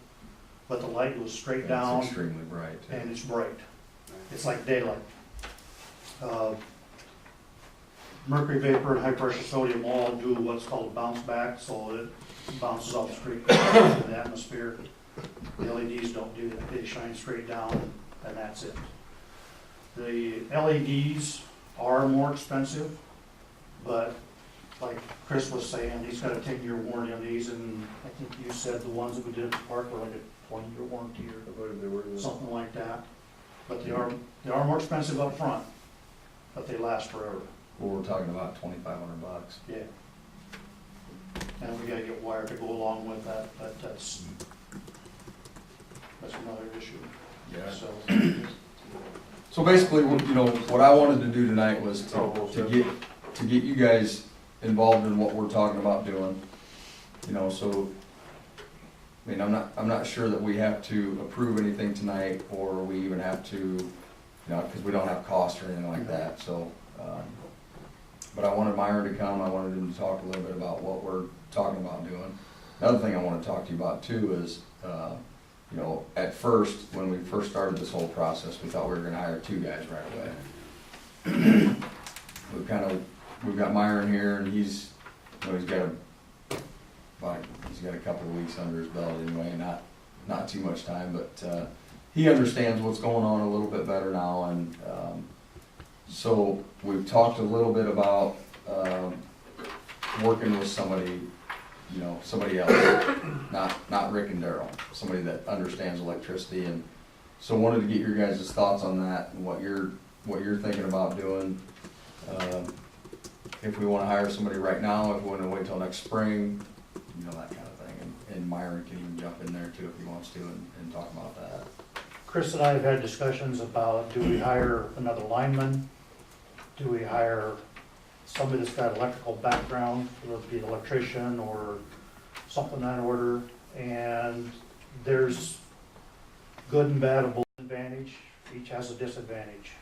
but the light goes straight down.
It's extremely bright.
And it's bright. It's like daylight. Mercury vapor and high pressure sodium all do what's called bounce back, so it bounces off the street into the atmosphere. The LEDs don't do that. They shine straight down, and that's it. The LEDs are more expensive, but like Chris was saying, he's got a 10-year warranty on these, and I think you said the ones that we did at the park were like a 20-year warranty
I believe they were.
or something like that. But they are more expensive up front, but they last forever.
Well, we're talking about $2,500.
Yeah. And we gotta get wire to go along with that, but that's another issue.
Yeah.
So,
So basically, what I wanted to do tonight was to get you guys involved in what we're talking about doing. So, I mean, I'm not sure that we have to approve anything tonight, or we even have to, because we don't have costs or anything like that, so. But I wanted Myron to come, I wanted him to talk a little bit about what we're talking about doing. Another thing I want to talk to you about too is, at first, when we first started this whole process, we thought we were gonna hire 2 guys right away. We've got Myron here, and he's got a couple of weeks under his belt anyway, not too much time, but he understands what's going on a little bit better now, and so we've talked a little bit about working with somebody else, not Rick and Daryl, somebody that understands electricity, and so wanted to get your guys' thoughts on that and what you're thinking about doing. If we want to hire somebody right now, if we want to wait till next spring, that kind of thing. And Myron can even jump in there too if he wants to and talk about that.
Chris and I have had discussions about, do we hire another lineman? Do we hire somebody that's got electrical background, whether it be an electrician or something of that order? And there's good and bad of both advantage. Each has a disadvantage.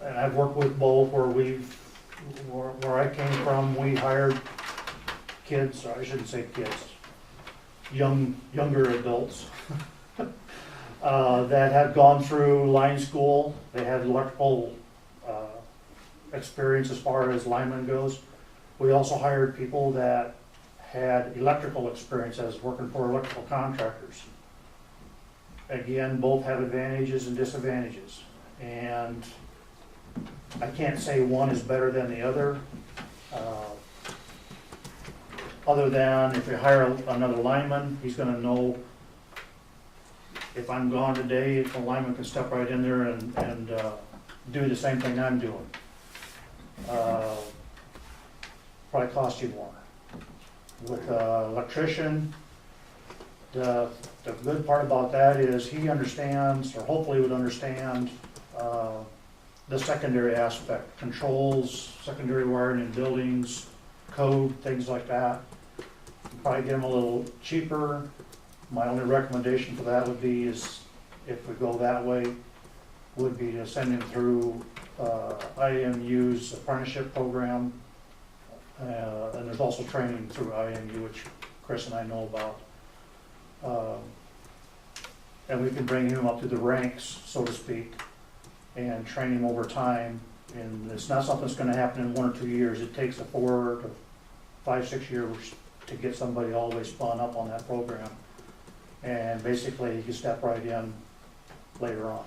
And I've worked with both where I came from, we hired kids, or I shouldn't say kids, younger adults that had gone through line school. They had electrical experience as far as lineman goes. We also hired people that had electrical experience as working for electrical contractors. Again, both have advantages and disadvantages. And I can't say one is better than the other. Other than if you hire another lineman, he's gonna know if I'm gone today, if the lineman can step right in there and do the same thing I'm doing. Probably cost you more. With electrician, the good part about that is he understands, or hopefully would understand, the secondary aspect, controls, secondary wiring in buildings, code, things like that. Probably get them a little cheaper. My only recommendation for that would be is, if we go that way, would be to send him through IMU's apprenticeship program. And there's also training through IMU, which Chris and I know about. And we can bring him up to the ranks, so to speak, and train him over time. And it's not something that's gonna happen in 1 or 2 years. It takes 4 to 5, 6 years to get somebody all the way spun up on that program. And basically, you can step right in later on.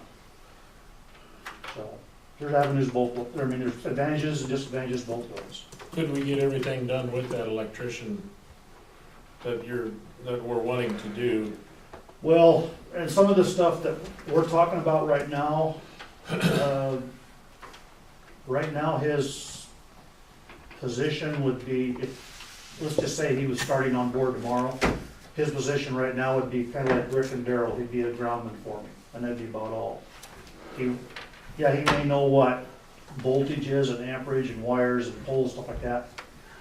So, there's avenues both, I mean, there's advantages and disadvantages both ways.
Could we get everything done with that electrician that we're wanting to do?
Well, and some of the stuff that we're talking about right now, his position would be, let's just say he was starting on board tomorrow, his position right now would be kind of like Rick and Daryl, he'd be a groundman for me, and that'd be about all. He may know what voltage is and amperage and wires and poles, stuff like that,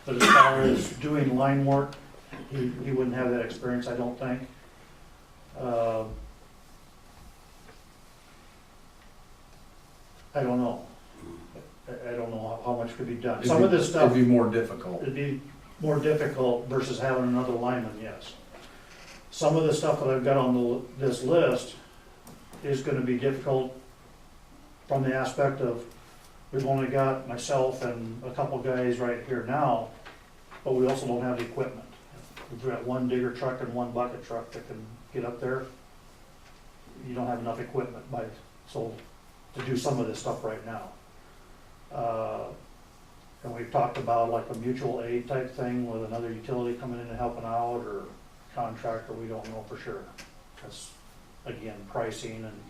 but as far as doing line work, he wouldn't have that experience, I don't think. I don't know. I don't know how much could be done. Some of this stuff,
It'd be more difficult.
it'd be more difficult versus having another lineman, yes. Some of the stuff that I've got on this list is gonna be difficult from the aspect of, we've only got myself and a couple guys right here now, but we also don't have the equipment. We've got one digger truck and one bucket truck that can get up there. You don't have enough equipment so to do some of this stuff right now. And we've talked about like a mutual aid type thing with another utility coming in and helping out, or contractor, we don't know for sure. That's, again, pricing and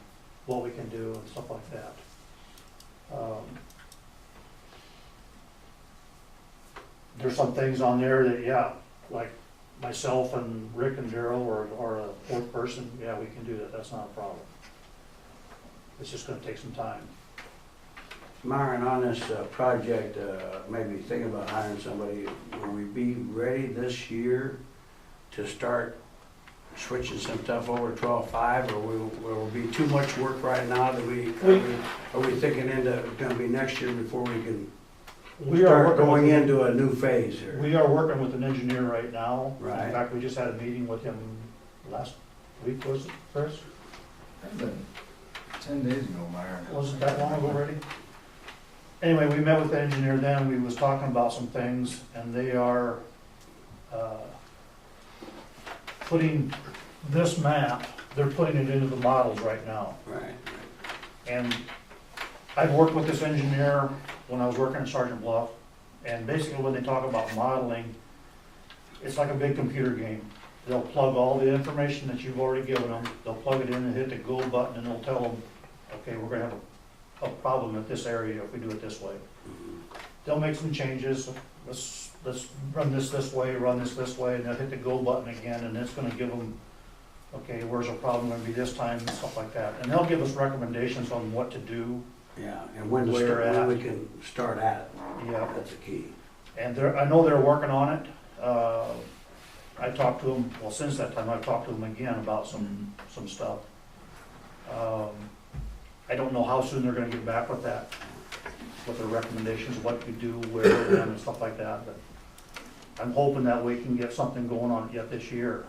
what we can do and stuff like that. There's some things on there that, yeah, like myself and Rick and Daryl or a fourth person, yeah, we can do that, that's not a problem. It's just gonna take some time.
Myron, on this project, maybe thinking about hiring somebody, will we be ready this year to start switching some stuff over to 12.5, or will it be too much work right now that are we thinking into, gonna be next year before we can
We are
start
working
going
with,
into a new phase here?
we are working with an engineer right now.
Right.
In fact, we just had a meeting with him last week, was it, Chris?
10 days ago, Myron.
Was it that long ago already? Anyway, we met with the engineer then, we was talking about some things, and they are, putting this map, they're putting it into the models right now.
Right.
And I've worked with this engineer when I was working at Sergeant Bluff, and basically when they talk about modeling, it's like a big computer game. They'll plug all the information that you've already given them, they'll plug it in and hit the go button, and they'll tell them, okay, we're gonna have a problem at this area if we do it this way. They'll make some changes, let's run this way, run this way, and they'll hit the go button again, and it's gonna give them, okay, where's our problem gonna be this time, and stuff like that. And they'll give us recommendations on what to do.
Yeah, and when we can start at it.
Yeah.
That's the key.
And I know they're working on it. I talked to them, well, since that time, I've talked to them again about some stuff. I don't know how soon they're gonna get back with that, with their recommendations, what we do, where, when, and stuff like that, but I'm hoping that we can get something going on yet this year.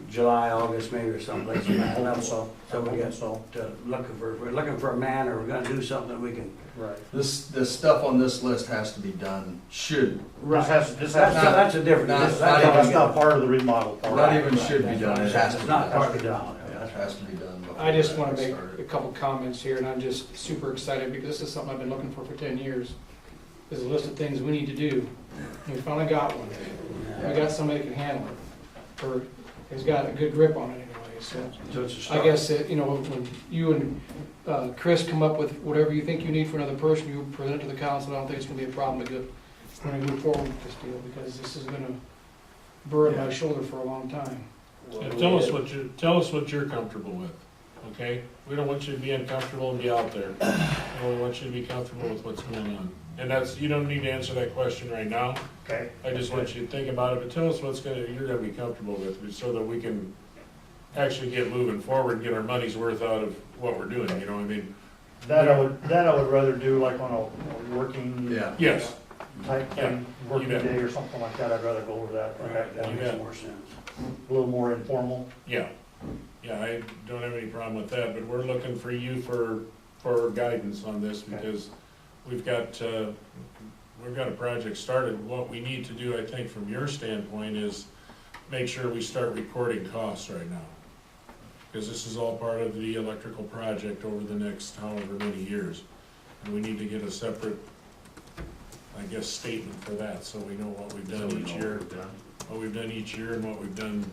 July, August, maybe, or someplace.
I'm hoping so.
So we get
So,
we're looking for a man, or we're gonna do something we can.
right.
This stuff on this list has to be done,
This has
That's a different.
that's not part of the remodel part.
not even should be done, it has to
It's
be
not part
done.
of the down.
It has to be done. before
I just
that
wanna
gets
make
started.
a couple comments here, and I'm just super excited, because this is something I've been looking for 10 years. There's a list of things we need to do, and we finally got one. We got somebody that can handle it, or has got a good grip on it anyway, so.
So it's a
I
start.
guess, you know, when you and Chris come up with whatever you think you need for another person, you present it to the council, I don't think it's gonna be a problem to get, when we move forward with this deal, because this is gonna burden my shoulder for a long time.
Yeah, tell us what you're comfortable with. okay? We don't want you to be uncomfortable and be out there. We want you to be comfortable with what's going on. And that's, you don't need to answer that question right now.
Okay?
I just want you to think about it, but tell us you're gonna be comfortable with, so that we can actually get moving forward and get our money's worth out of what we're doing, you know what I mean?
That I would rather do like on a working
Yeah.
Yes,
type thing, working
bet.
day or something like that, I'd rather go over that.
Right.
That
You
makes
bet.
more sense.
A little more informal.
yeah, I don't have any problem with that, but we're looking for you for guidance on this, because we've got a project started. What we need to do, I think, from your standpoint, is make sure we start recording costs right now. Because this is all part of the electrical project over the next however many years. And we need to get a separate, I guess, statement for that, so we know what we've done each year. What we've done each year and what we've done,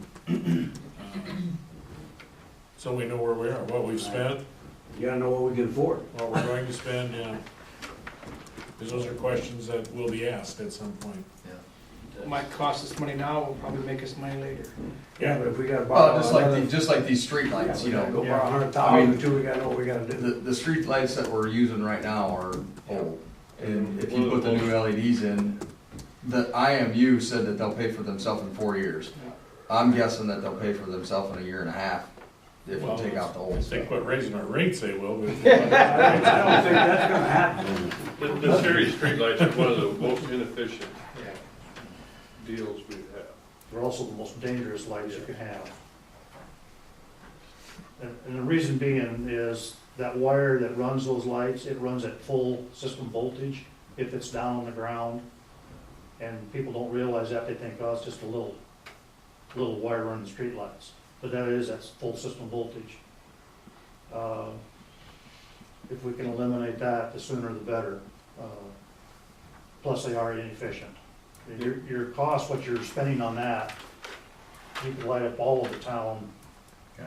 so we know where we are, what we've spent,
You gotta know what we can afford.
what we're going to spend, yeah. Because those are questions that will be asked at some point.
Might cost us money now, will probably make us money later.
Yeah, but if we gotta borrow.
Well, just like these streetlights, you
Yeah, we gotta
know,
go borrow
I
$100,000
mean,
or two, we gotta know what we gotta do.
the streetlights that we're using right now are old. And if you put the new LEDs in, the IMU said that they'll pay for themselves in 4 years. I'm guessing that they'll pay for themselves in a year and a half if we
Well,
take out the old
If they
stuff.
quit raising our rates, they will, but.
I don't think that's gonna happen.
The series streetlights are one of the most inefficient deals we have.
They're also the most dangerous lights you can have. And the reason being is that wire that runs those lights, it runs at full system voltage if it's down on the ground. And people don't realize that, they think, oh, it's just a little wire running the street lights. But that's full system voltage. If we can eliminate that, the sooner the better. Plus, they are inefficient. Your cost, what you're spending on that, you could light up all of the town,
Yeah.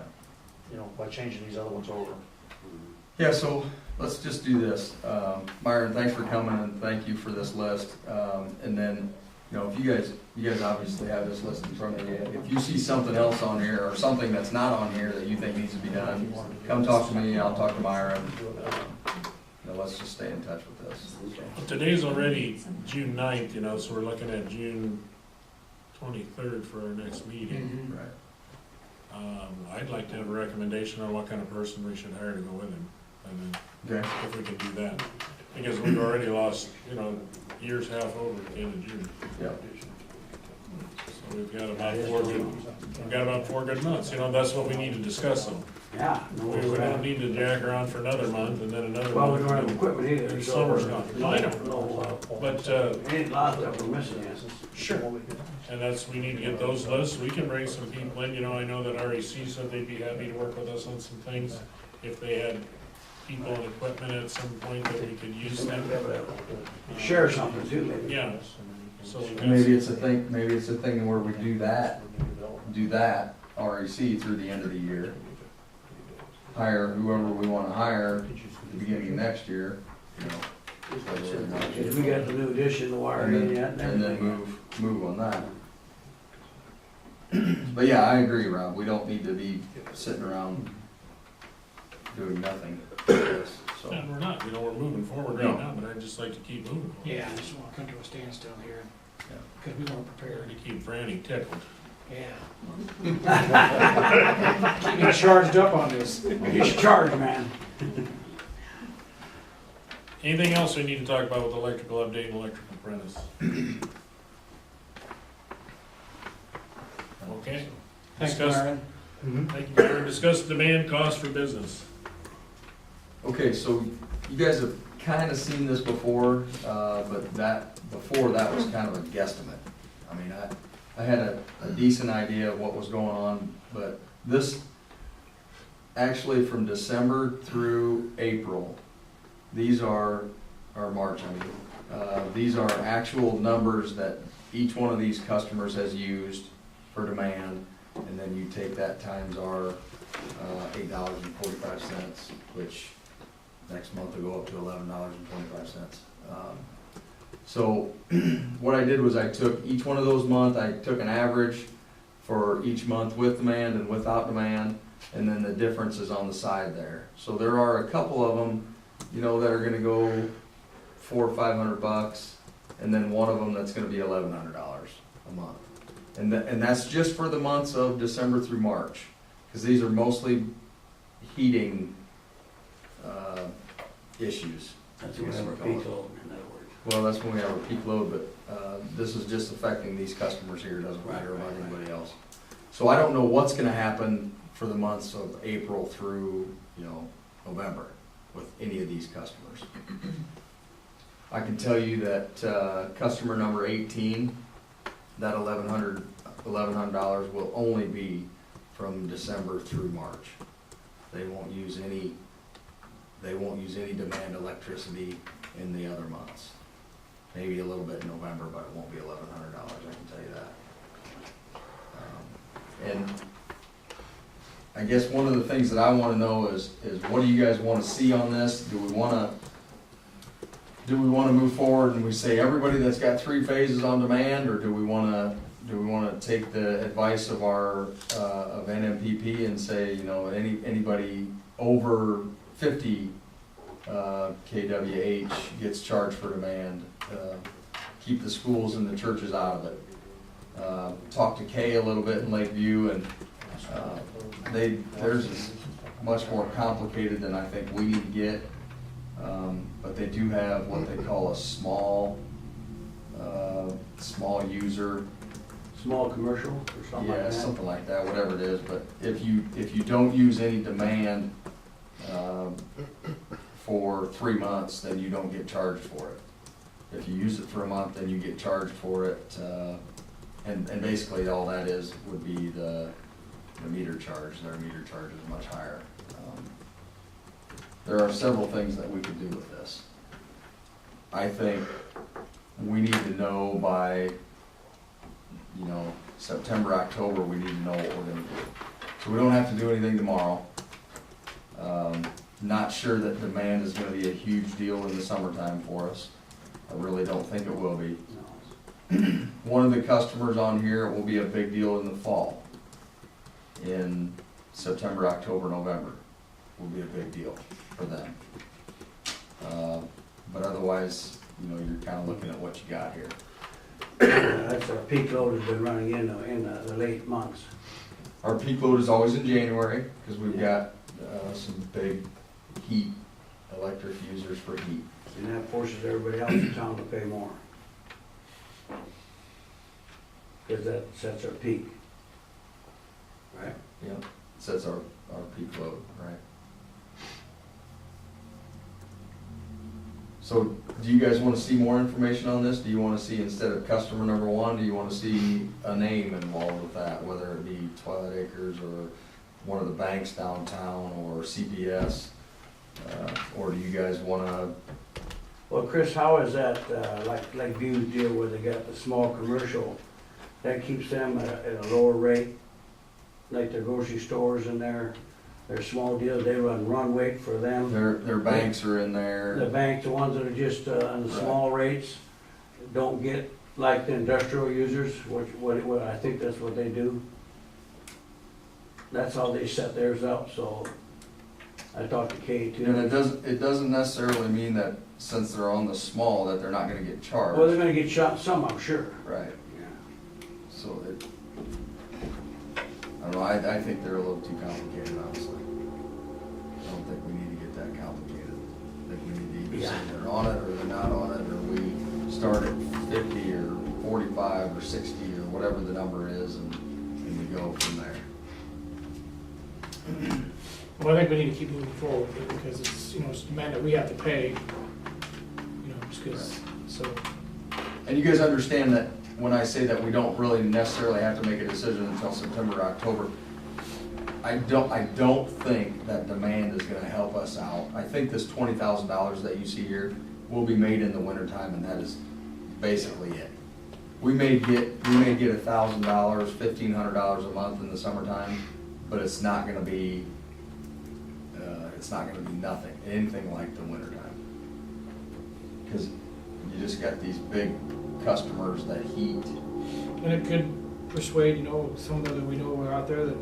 you know, by changing these other ones over.
Yeah, so let's just do this. Myron, thanks for coming and thank you for this list. And then, you know, if you guys obviously have this list in front of you. If you see something else on here or something that's not on here that you think needs to be done, come talk to me, I'll talk to Myron. You know, let's just stay in touch with this.
Today's already June 9th, you know, so we're looking at June 23rd for our next meeting.
Right.
I'd like to have a recommendation on what kind of person we should hire to go with him, and then
Okay.
if we can do that. Because we've already lost, you know, year's half over at the end of June.
Yep.
So we've got about 4 good months, you know, that's what we need to discuss though.
Yeah. no
We
worries
don't
about it.
need to jack around for another month and then another
Well, we
month.
don't have equipment either.
And
so
summer's
we're-
gone. I know. But,
Ain't a lot that we're missing yet.
sure, and we need to get those lists, we can bring some people in, you know, I know that REC said they'd be happy to work with us on some things, if they had people and equipment at some point that we could use them.
Share something too, maybe.
Yeah, so we got
Maybe it's a thing where we do that REC through the end of the year. Hire whoever we wanna hire at the beginning of next year, you know.
If we got the new addition, the wire in yet and
And then
everything.
move on that. But yeah, I agree, Rob, we don't need to be sitting around doing nothing for this, so.
And we're not, you know, we're moving forward right now, but I'd just like to keep moving.
Yeah, I just wanna come to a standstill here,
Yeah.
because we weren't prepared.
To keep Franny tickled.
Yeah. Keep me charged up on this.
You should charge, man.
Anything else we need to talk about with electrical update and electrical apprentice? Okay.
Thanks,
Discuss-
Myron.
Thank you, Byron. Discuss demand cost for business.
Okay, so you guys have kind of seen this before, but before that was kind of a guesstimate. I mean, I had a decent idea of what was going on, but this, actually from December through April, these are, or March, I mean, these are actual numbers that each one of these customers has used for demand, and then you take that times our $8.45, which next month will go up to $11.25. So what I did was I took each one of those months, I took an average for each month with demand and without demand, and then the difference is on the side there. So there are a couple of them, you know, that are gonna go $400 or $500, and then one of them that's gonna be $1,100 a month. And that's just for the months of December through March, because these are mostly heating, issues.
That's when we have our peak load, in other words.
Well, that's when we have a peak load, but, this is just affecting these customers here, it doesn't matter about
Right.
anybody else. So I don't know what's gonna happen for the months of April through, you know, November with any of these customers. I can tell you that, customer number 18, that $1,100 will only be from December through March. They won't use any demand electricity in the other months. Maybe a little bit in November, but it won't be $1,100, I can tell you that. And I guess one of the things that I wanna know is what do you guys wanna see on this? Do we wanna move forward and we say everybody that's got 3 phases on demand, or do we wanna take the advice of our, of NMPP and say, you know, anybody over 50 kWh gets charged for demand, keep the schools and the churches out of it. Talk to Kay a little bit in Lakeview, and theirs is much more complicated than I think we need to get, but they do have what they call a small user.
Small commercial or something like
Yeah,
that?
something like that, whatever it is, but if you don't use any demand, for 3 months, then you don't get charged for it. If you use it for a month, then you get charged for it, and basically all that would be the meter charge. Their meter charge is much higher. There are several things that we could do with this. I think we need to know by, you know, September, October, we need to know what we're gonna do. So we don't have to do anything tomorrow. Not sure that demand is gonna be a huge deal in the summertime for us. I really don't think it will be.
No.
One of the customers on here, it will be a big deal in the fall. In September, October, November, will be a big deal for them. But otherwise, you know, you're kinda looking at what you got here.
That's our peak load has been running in the late months.
Our peak load is always in January, because we've got, some big heat, electric users for heat.
And that forces everybody else in town to pay more. Because that sets our peak. Right?
Yep. Sets our peak load, right? So, do you guys wanna see more information on this? Do you wanna see, instead of customer number 1, do you wanna see a name involved with that? Whether it be Twilight Acres, or one of the banks downtown, or CPS? Or do you guys wanna,
Well, Chris, how is that, like View's deal where they got the small commercial, that keeps them at a lower rate? Like their grocery stores and their small deals, they run weight for them.
their banks are in
The
there?
banks, the ones that are just on the small rates, don't get like the industrial users, what I think that's what they do. That's how they set theirs up, so I talked to Kay too.
And it doesn't necessarily mean that since they're on the small, that they're not gonna get charged.
Well, they're gonna get shot some, I'm sure.
Right,
Yeah.
so I don't know, I think they're a little too complicated, honestly. I don't think we need to get that complicated. I think we need to either say
Yeah.
they're on it, or they're not on it, or we start at 50, or 45, or 60, or whatever the number is, and we go from there.
Well, I think we need to keep moving forward with it, because it's, you know, it's demand that we have to pay, you know, just because, so.
And you guys understand that when I say that we don't really necessarily have to make a decision until September or October, I don't think that demand is gonna help us out. I think this $20,000 that you see here will be made in the wintertime, and that is basically it. We may get $1,000, $1,500 a month in the summertime, but it's not gonna be nothing, anything like the wintertime. Cause you just got these big customers that heat.
And it could persuade, you know, some that we know are out there that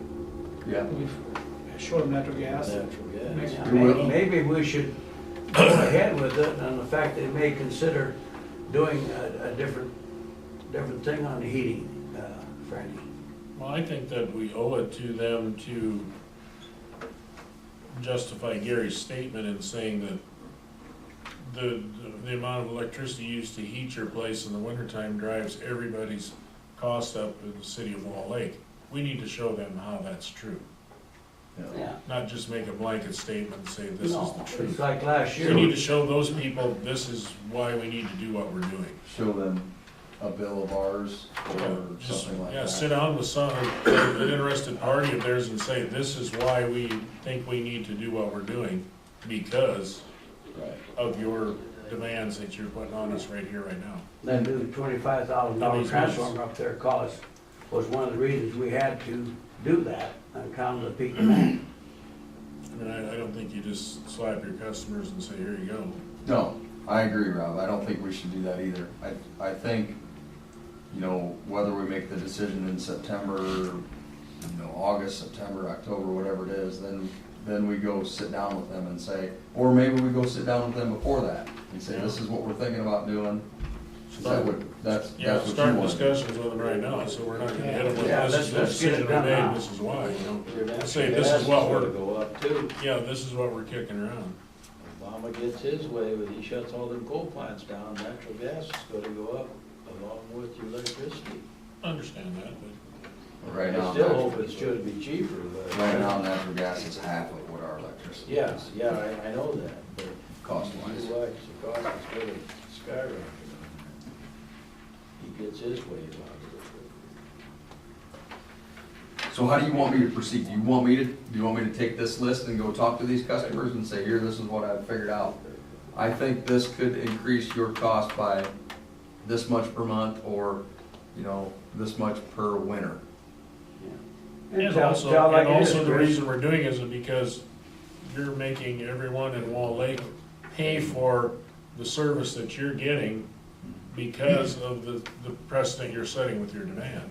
Yeah.
we've Short of natural gas.
natural gas.
Makes-
Yeah,
Do we-
maybe we should go ahead with it, and the fact they may consider doing a different thing on the heating, Franny.
Well, I think that we owe it to them to justify Gary's statement in saying that the amount of electricity used to heat your place in the wintertime drives everybody's cost up in the city of Wall Lake. We need to show them how that's true,
Yeah.
not just make a blanket statement and say this is
No,
the
it's
truth.
like last
We need
year.
to show those people this is why we need to do what we're doing.
Show them a bill of ours or
Just,
something like
yeah,
that.
sit down with some, an interested party of theirs and say, this is why we think we need to do what we're doing because
Right.
of your demands that you're putting on us right here, right now.
That new $25,000
How many
transformer up there cost was one of the reasons we had to do that on account of the peak demand.
I mean, I don't think you just slap your customers and say, here you go.
No, I agree, Rob. I don't think we should do that either. I think, you know, whether we make the decision in September, August, September, October, whatever it is, then we go sit down with them and say, or maybe we go sit down with them before that and say, this is what we're thinking about doing. Is that what, that's
Yeah,
what you
start
want.
discussions with them right now, so we're not gonna hit them with
Yeah,
this is the
let's get it
decision we
done
made,
now.
and this is why, you know?
Your natural
Say, this
gas
is what
gonna
we're,
go up too.
yeah, this is what we're kicking around.
Obama gets his way, when he shuts all them coal plants down, natural gas is gonna go up along with your electricity.
Understand that, but
Right
I
now,
still
natural-
hope it should be cheaper, but.
right now, natural gas is half of what our electricity
Yeah,
is,
yeah, I know that, but
cost-wise.
he likes the cost is gonna skyrocket. He gets his way about it.
So how do you want me to proceed? Do you want me to take this list and go talk to these customers and say, here, this is what I've figured out? I think this could increase your cost by this much per month, or, this much per winter.
And
tell
also,
like it is,
the
Chris.
reason we're doing it is because you're making everyone in Wall Lake pay for the service that you're getting because of the precedent you're setting with your demand.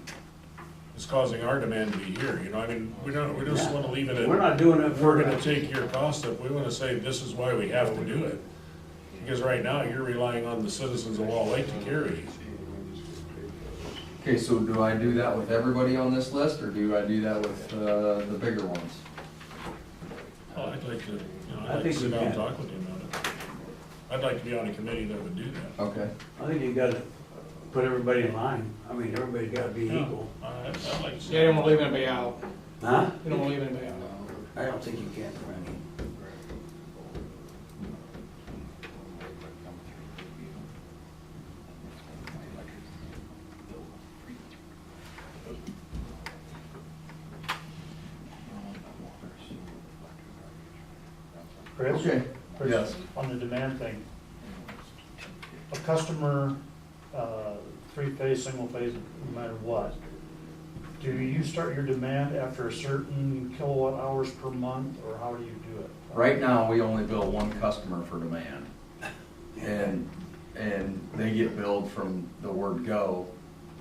It's causing our demand to be here, I mean, we just
Yeah.
wanna leave it at,
We're not doing it
we're
for,
gonna take your cost up, we wanna say this is why we have to do it. Because right now, you're relying on the citizens of Wall Lake to carry it.
Okay, so do I do that with everybody on this list, or do I do that with, the bigger ones?
Oh, I'd like to,
I
I'd like to
think
sit
we
down and
can.
talk with you about it. I'd like to be on a committee that would do that.
Okay.
I think you gotta put everybody in line. I mean, everybody's gotta be
Yeah,
equal.
I'd like to. sit
Yeah, you don't
down.
wanna leave anybody out.
Huh?
You don't wanna leave anybody out.
I don't think you can, Franny.
Chris?
Okay,
Chris,
yes.
on the demand thing, a customer, three-phase, single-phase, no matter what, do you start your demand after a certain kilowatt hours per month, or how do you do it?
Right now, we only bill one customer for demand. And they get billed from the word go,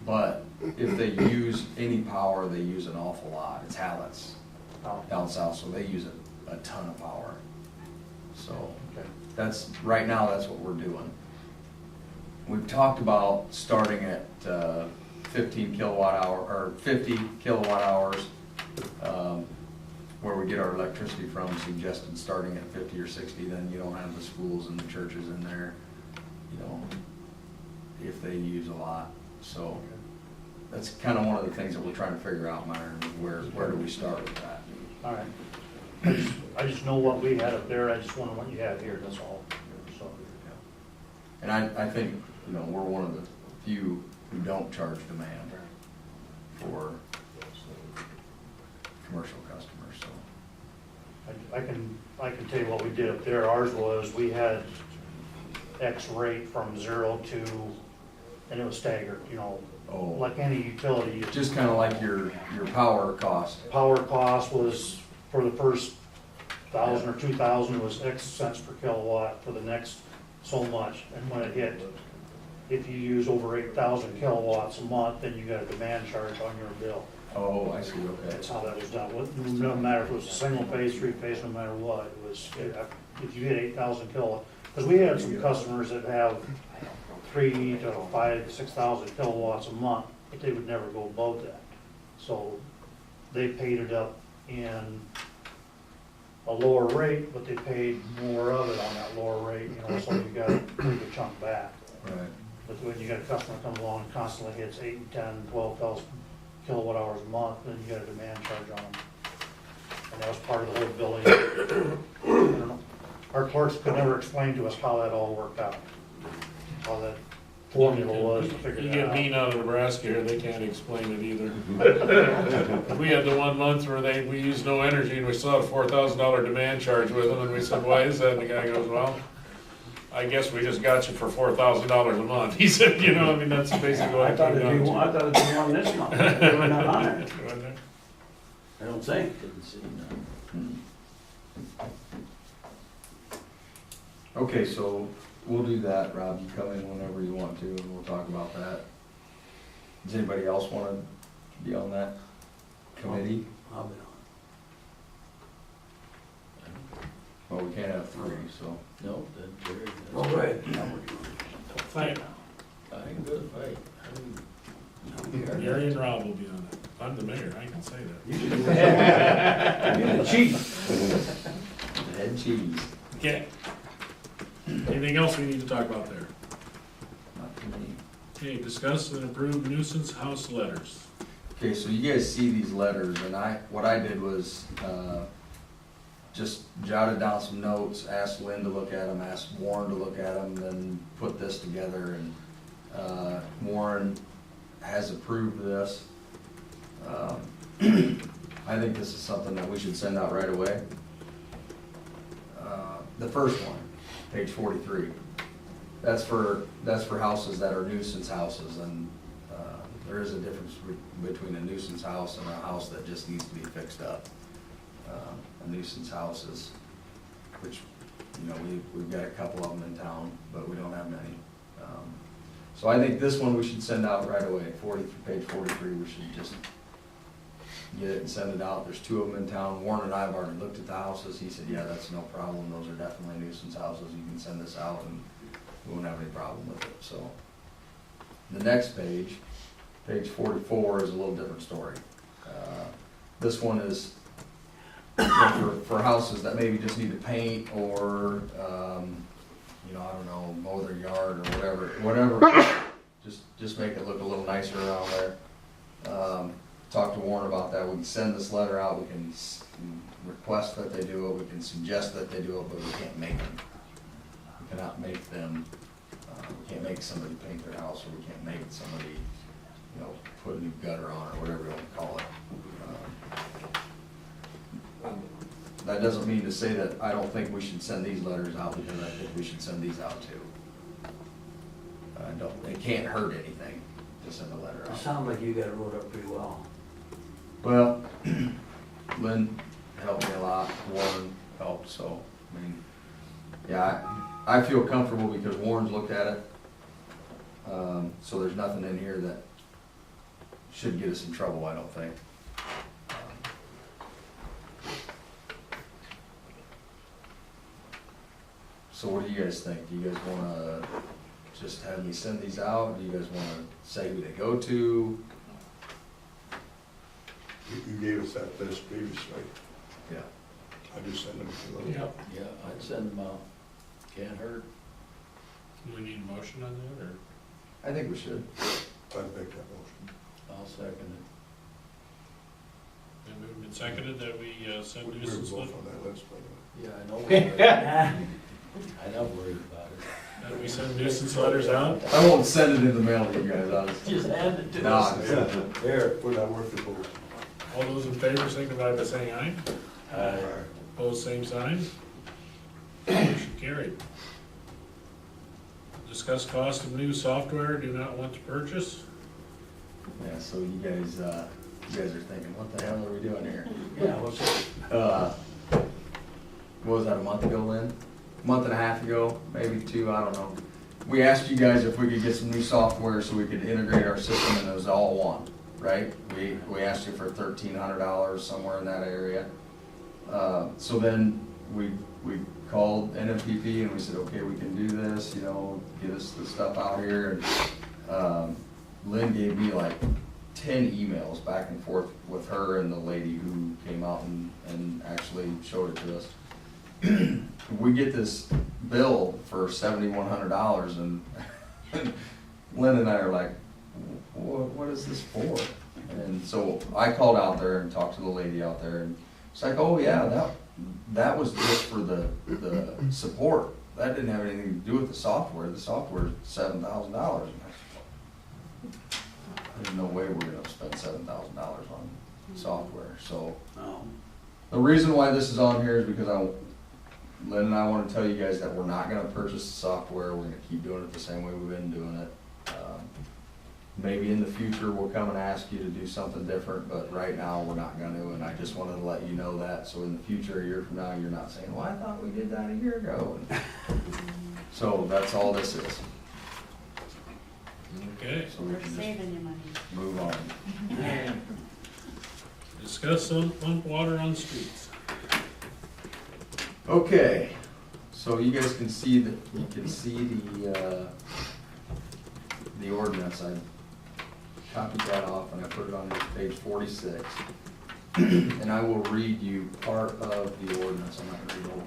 but if they use any power, they use an awful lot. It's Hallett's
Oh,
down south, so they use a ton of power. So
okay.
right now, that's what we're doing. We've talked about starting at 15 kilowatt hour, or 50 kilowatt hours, where we get our electricity from, suggested starting at 50 or 60, then you don't have the schools and the churches in there, if they use a lot. So that's kind of one of the things that we're trying to figure out, Myron, where do we start with that?
All right. I just know what we had up there, I just wonder what you have here, that's all. So,
And I think, we're one of the few who don't charge demand for commercial customers, so.
I can tell you what we did up there. Ours was, we had X rate from 0 to, and it was staggered,
Oh,
like any utility.
just kind of like your power cost.
Power cost was, for the first 1,000 or 2,000, was X cents per kilowatt, for the next so much. And when it hit, if you use over 8,000 kilowatts a month, then you got a demand charge on your bill.
Oh, I see, okay.
That's how that was done. No matter if it was a single phase, three phase, no matter what, it was, if you hit 8,000 kilowatt. Because we had some customers that have 3 to 5, 6,000 kilowatts a month, but they would never go above that. So they paid it up in a lower rate, but they paid more of it on that lower rate, so you got a pretty good chunk back.
Right.
But when you got a customer come along and constantly hits 8, 10, 12,000 kilowatt hours a month, then you got a demand charge on them. And that was part of the whole billing. I don't know. Our clerks could never explain to us how that all worked out, how that formula was to figure
You
that
get
out.
Dean out of Nebraska here, they can't explain it either. We had the one month where we used no energy and we still had a $4,000 demand charge with them, and we said, why is that? And the guy goes, well, I guess we just got you for $4,000 a month. He said, that's basically what
I
it
thought
came
it'd
down
be
to.
one, I thought it'd be one this month, they were not on it,
Wasn't it?
I don't think.
Didn't see none.
Okay, so we'll do that, Rob, you come in whenever you want to, and we'll talk about that. Does anybody else wanna be on that committee?
I'll be
Well, we can't have 3, so.
No, then Jerry.
on. Well, go ahead.
Fight.
I ain't good fight.
Gary and Rob will be on it. I'm the mayor, I can say that.
You're the chief.
Head cheese.
Okay. Anything else we need to talk about there?
Not for me.
Okay, discuss and approve nuisance house letters.
Okay, so you guys see these letters, and what I did was, just jotted down some notes, asked Lynn to look at them, asked Warren to look at them, then put this together, and, Warren has approved this. I think this is something that we should send out right away. The first one, page 43, that's for houses that are nuisance houses, and, there is a difference between a nuisance house and a house that just needs to be fixed up. A nuisance houses, which, we've got a couple of them in town, but we don't have many. So I think this one we should send out right away, page 43, we should just get it and send it out. There's 2 of them in town. Warren and I have already looked at the houses. He said, yeah, that's no problem. Those are definitely nuisance houses. You can send this out and we won't have any problem with it, so. The next page, page 44, is a little different story. This one is for houses that maybe just need to paint or, I don't know, mow their yard or whatever, just make it look a little nicer around there. Talk to Warren about that. We can send this letter out, we can request that they do it, we can suggest that they do it, but we can't make them. We cannot make them, we can't make somebody paint their house, or we can't make somebody, put a new gutter on, or whatever you want to call it. That doesn't mean to say that I don't think we should send these letters out, because I think we should send these out too. It can't hurt anything to send a letter
It
out.
sounds like you got it wrote up pretty well.
Well, Lynn helped me a lot, Warren helped, so, I feel comfortable because Warren's looked at it. So there's nothing in here that should get us in trouble, I don't think. So what do you guys think? Do you guys wanna just have me send these out? Do you guys wanna say who they go to?
You gave us that list previously.
Yeah.
I just sent them to them.
Yep.
Yeah, I'd send them out. Can't hurt.
Do we need a motion on that, or?
I think we should.
I'd make that motion.
I'll second
Been moved and seconded that we send
We were
nuisance
both
letters,
on that list, by the way.
it. Yeah, I know. I'm not worried about it.
that we send nuisance letters out.
I won't send it in the mail to you guys, honestly.
Just hand it to
Nah,
us.
There, we're not worth the vote.
All those in favor signify by saying aye.
Aye.
Opposed, same sign. Motion carried. Discuss cost of new software, do not want to purchase.
Yeah, so you guys are thinking, what the hell are we doing here?
Yeah, what's it?
What was that, a month ago, Lynn? A month and a half ago, maybe 2, I don't know. We asked you guys if we could get some new software so we could integrate our system and it was all one. right? We asked you for $1,300, somewhere in that area. So then we called NFPP and we said, okay, we can do this, you know, get us the stuff out here. And Lynn gave me like 10 emails back and forth with her and the lady who came out and actually showed it to us. We get this bill for $7,100 and Lynn and I are like, what is this for? And so I called out there and talked to the lady out there, and it's like, oh yeah, that was just for the support. That didn't have anything to do with the software. The software is $7,000. There's no way we're gonna spend $7,000 on software. So
No.
the reason why this is on here is because Lynn and I want to tell you guys that we're not gonna purchase the software. We're gonna keep doing it the same way we've been doing it. Maybe in the future, we'll come and ask you to do something different, but right now, we're not gonna, and I just wanted to let you know that, so in the future, a year from now, you're not saying, well, I thought we did that a year ago. So that's all this is.
Okay,
So we
We're
can just
saving you money.
move on.
discuss pump water on streets.
Okay, so you guys can see the ordinance. I copied that off and I put it on page 46. And I will read you part of the ordinance. I'm not gonna read the whole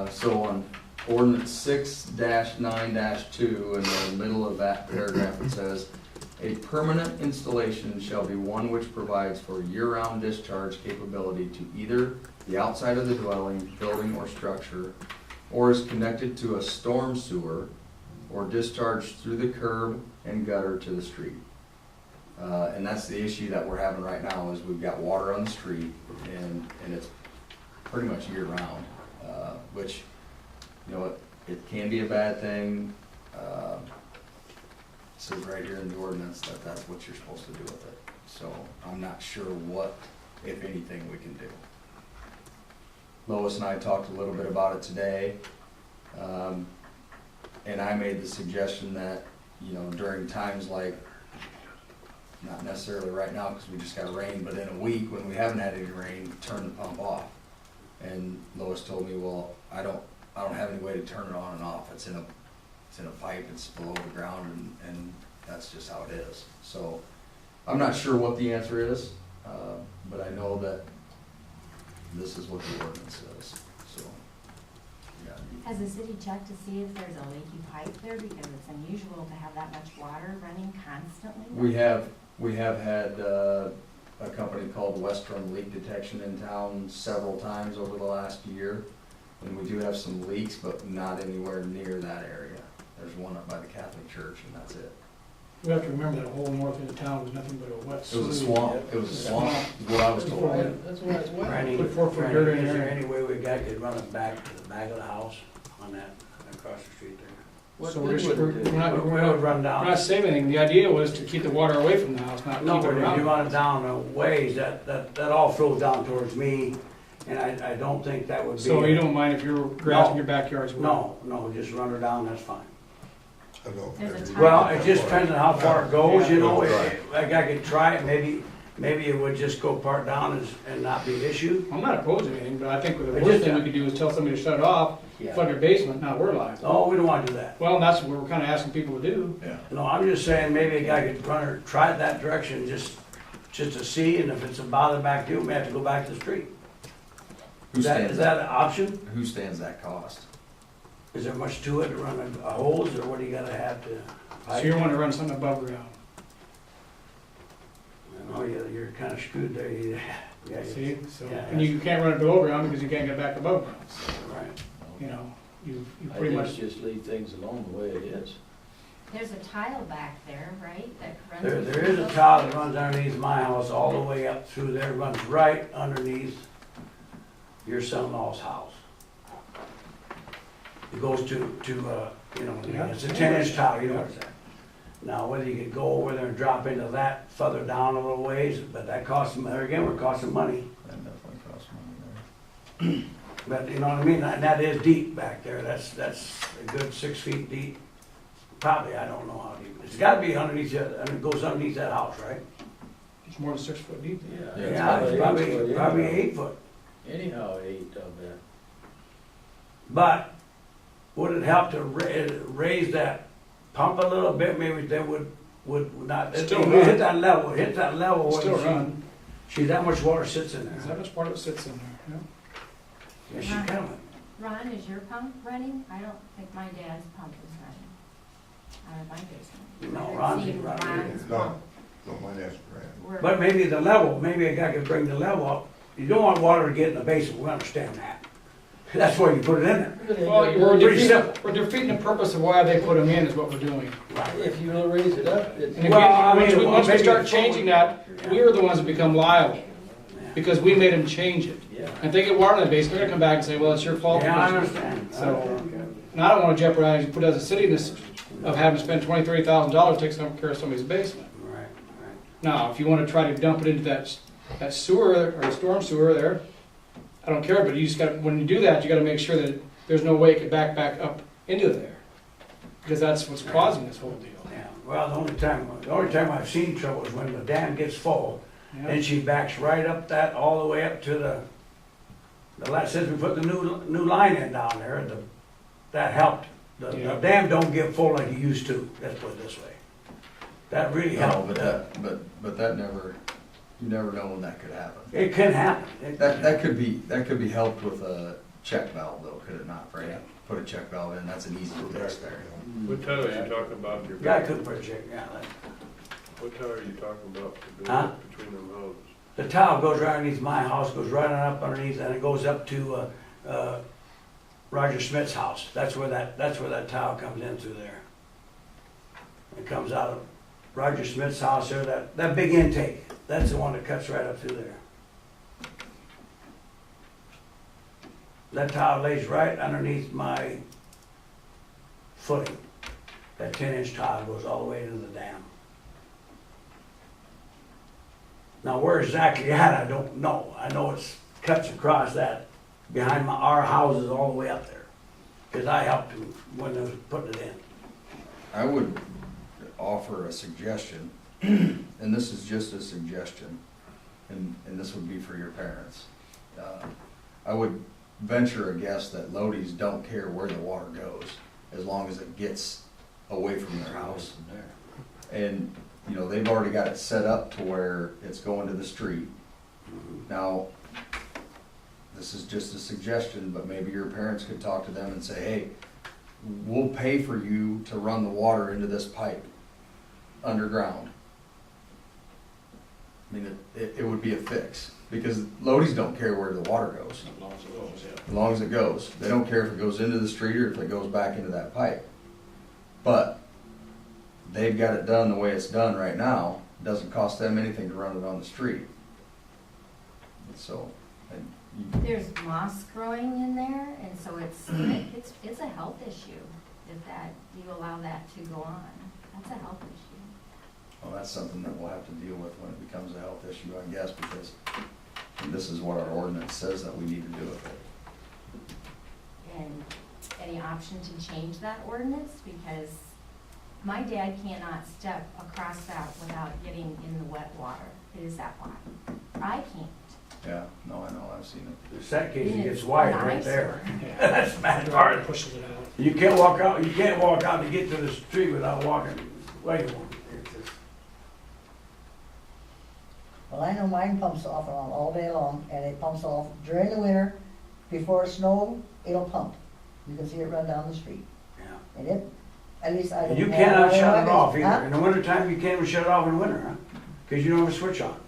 thing. So on ordinance 6-9-2, in the middle of that paragraph, it says, a permanent installation shall be one which provides for year-round discharge capability to either the outside of the dwelling, building, or structure, or is connected to a storm sewer, or discharged through the curb and gutter to the street. And that's the issue that we're having right now, is we've got water on the street, and it's pretty much year-round, which, you know, it can be a bad thing. It says right here in the ordinance that that's what you're supposed to do with it. So I'm not sure what, if anything, we can do. Lois and I talked a little bit about it today. And I made the suggestion that, you know, during times like, not necessarily right now because we just got rain, but in a week when we haven't had any rain, turn the pump off. And Lois told me, well, I don't have any way to turn it on and off. It's in a pipe, it's below the ground, and that's just how it is. So I'm not sure what the answer is, but I know that this is what the ordinance says, so. Yeah.
Has the city checked to see if there's a leaky pipe there, because it's unusual to have that much water running constantly?
We have had a company called Western Leak Detection in town several times over the last year, and we do have some leaks, but not anywhere near that area. There's one up by the Catholic church, and that's it.
We have to remember that whole north end of town was nothing but a wet
It was a
slough.
swamp, it was a swamp, is what I was told.
That's why it's wet.
Randy,
Put 4 foot
Randy,
dirt in
is there
there.
any way we could run it back to the back of the house on that, across the street there?
So we're not
We would run
we're not
down.
saving anything. The idea was to keep the water away from the house, not
No,
keep it
but if you
around.
run it down a ways, that all flows down towards me, and I don't think that would be.
So you don't mind if your grass in your backyard's wet?
No, just run her down, that's fine.
I don't.
There's a
Every-
time-
Well, it just depends on how far it goes, you know,
Yeah.
like I could try it, maybe it would just go part down and not be an issue.
I'm not opposing anything, but I think the
I
worst
just-
thing we could do is tell somebody to shut it off, flood their basement, now we're liable.
No, we don't wanna do that.
Well, that's what we're kinda asking people to do.
Yeah.
No, I'm just saying, maybe a guy could run her, try it that direction, just to see, and if it's a bother back to you, we may have to go back to the street.
Who
Is
stands
that an option?
Who stands that cost?
Is there much to it to run a hose, or what do you gotta have to?
So you wanna run something above ground,
Oh, you're kinda screwed there, yeah,
see? So,
Yeah,
and you can't run it below ground because you can't get back above ground.
right.
You know, you
I
pretty
think
much,
just leave things alone the way it is.
There's a tile back there, right, that runs?
There is a tile that runs underneath my house, all the way up through there, runs right underneath your son-in-law's house. It goes to, you know, it's a 10-inch tile, you know what I'm saying? Now, whether you could go over there and drop into that further down a little ways, but that costs, there again, we're costing money.
That definitely costs money there.
But you know what I mean, and that is deep back there, that's a good 6 feet deep. probably, I don't know how deep. It's gotta be underneath, and it goes underneath that house, right?
It's more than 6 foot deep.
Yeah,
Yeah, it's probably,
8 foot
probably
anyhow.
8 foot.
Anyhow, 8 of that.
But would it help to raise that pump a little bit? Maybe they would not, if
Still
we
run.
hit that level. when
Still
she-
run.
See, that much water sits in
Is
there.
that much part of it sits in there?
Yeah, she kind of,
Ron, is your pump running? I don't think my dad's pump is running out of my basement.
No,
I've
Ron's
seen
not
Ron's
No,
pump.
don't mind asking Brad.
Where-
but maybe the level, maybe a guy could bring the level up. You don't want water to get in the basement, we understand that. That's why you put it in there.
Well, we're
Pretty
defeating,
simple.
we're defeating the purpose of why they put them in is what we're doing.
If you raise it up, it's.
And
Well, I
again,
mean,
once we
maybe
start
it's-
changing that, we're the ones that become liable, because we made them change it.
Yeah.
And if they get water in the basement, they're gonna come back and say, well, it's your fault.
Yeah, I understand.
So, and I don't wanna jeopardize, put as a city this, of having to spend $20,000-$30,000 to take some care of somebody's basement.
Right, right.
Now, if you wanna try to dump it into that sewer, or storm sewer there, I don't care, but you just gotta, when you do that, you gotta make sure that there's no way it could back up into there. Because that's what's causing this whole deal.
Yeah, well, the only time I've seen trouble is when the dam gets full,
Yeah.
and she backs right up that, all the way up to since we put the new line in down there, that helped. The
Yeah.
dam don't get full like it used to, let's put it this way. That really
No,
helped.
but that never, you never know when that could happen.
It can happen.
That could be helped with a check valve though, could it not, Frank? Put a check valve in, that's an easy fix there.
What tile are you talking about? Your
Guy couldn't put a check, yeah.
What tile are you talking about to
Huh?
build between them houses?
The tile goes right underneath my house, goes right on up underneath, and it goes up to, Roger Smith's house. That's where that tile comes in through there. It comes out of Roger Smith's house there, that big intake. That's the one that cuts right up through there. That tile lays right underneath my footing. That 10-inch tile goes all the way into the dam. Now, where exactly at, I don't know. I know it's cuts across that, behind our houses all the way up there. Because I helped them when they was putting it in.
I would offer a suggestion, and this is just a suggestion, and this would be for your parents. I would venture a guess that Lodi's don't care where the water goes, as long as it gets away from their house. And, you know, they've already got it set up to where it's going to the street. Now, this is just a suggestion, but maybe your parents could talk to them and say, hey, we'll pay for you to run the water into this pipe underground. I mean, it would be a fix, because Lodi's don't care where the water goes,
As long as it goes, yeah.
as long as it goes. They don't care if it goes into the street or if it goes back into that pipe. But they've got it done the way it's done right now. It doesn't cost them anything to run it on the street. So, and
There's moss growing in there, and so it's a health issue if you allow that to go on. That's a health issue.
well, that's something that we'll have to deal with when it becomes a health issue, I guess, because this is what our ordinance says that we need to do with it.
And any option to change that ordinance? Because my dad cannot step across that without getting in the wet water. It is that wide. I can't.
Yeah, no, I know, I've seen it.
In that case, it
It's
gets wide
an
right there.
eyesore.
That's bad
It
part.
pushes it out.
You can't walk out to get to the street without walking. Wait a minute.
Well, I know mine pumps off and on all day long, and it pumps off during the winter. Before it snows, it'll pump. You can see it run down the street.
Yeah.
And it, at least I.
And you
don't have
cannot
water in
shut
my
it off
basement.
either. In the wintertime, you can't even shut it off in the winter, huh? Because you don't have a switch on.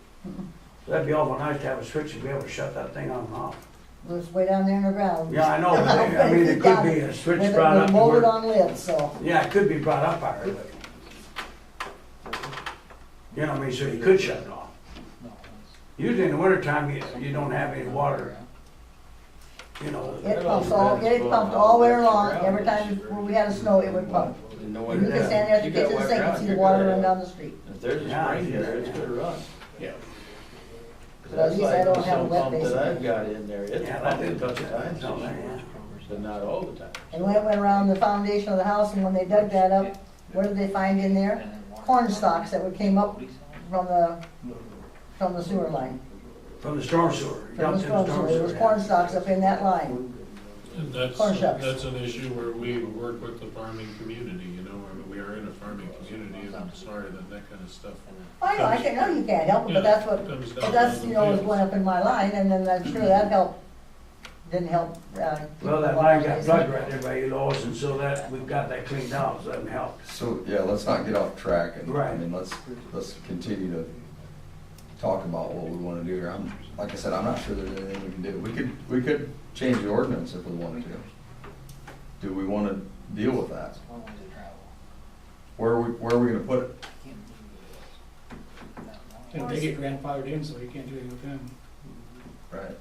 So that'd be awful nice to have a switch to be able to shut that thing on and off.
Well, it's way down there in the ground.
Yeah, I know, but I mean, it could be a switch
With it
brought up to
molded
where,
on lids, so.
yeah, it could be brought up higher, but. You know what I mean, so you could shut it off. Usually in the wintertime, you don't have any water. You know.
It pumps all winter long. Every time when we had a snow, it would pump. You can stand there at the kitchen sink and see the water run down the street.
If there's a
Yeah,
spring
yeah,
there, it's
yeah.
gonna run.
Yeah.
'Cause at least I don't have a wet
Some pump that
basement.
I've got in there, it's
Yeah, that
pumping
did
a couple times
something,
this year,
yeah.
but not all the time.
And when it went around the foundation of the house, and when they dug that up, what did they find in there? Corn stalks that would came up from the sewer line.
From the storm sewer.
From
dumped
the
in
storm sewer, there was corn stalks up in that line.
And that's,
Corn shucks.
that's an issue where we work with the farming community, you know, I mean, we are in a farming community, and I'm sorry that that kind of stuff.
I know, I know you can't help it, but that's what,
Comes down
but that's,
to
you
the
know, was
fields.
going up in my line, and then I'm sure that helped, didn't help,
Well, that line got plugged right there by Elois, and so that, we've got that cleaned out, so that helped.
So, yeah, let's not get off track and, I
Right.
mean, let's continue to talk about what we wanna do here. Like I said, I'm not sure there's anything we can do. We could change the ordinance if we wanted to. Do we wanna deal with that? Where are we gonna put it?
And they get grandfathered in, so you can't do anything with them.
Right.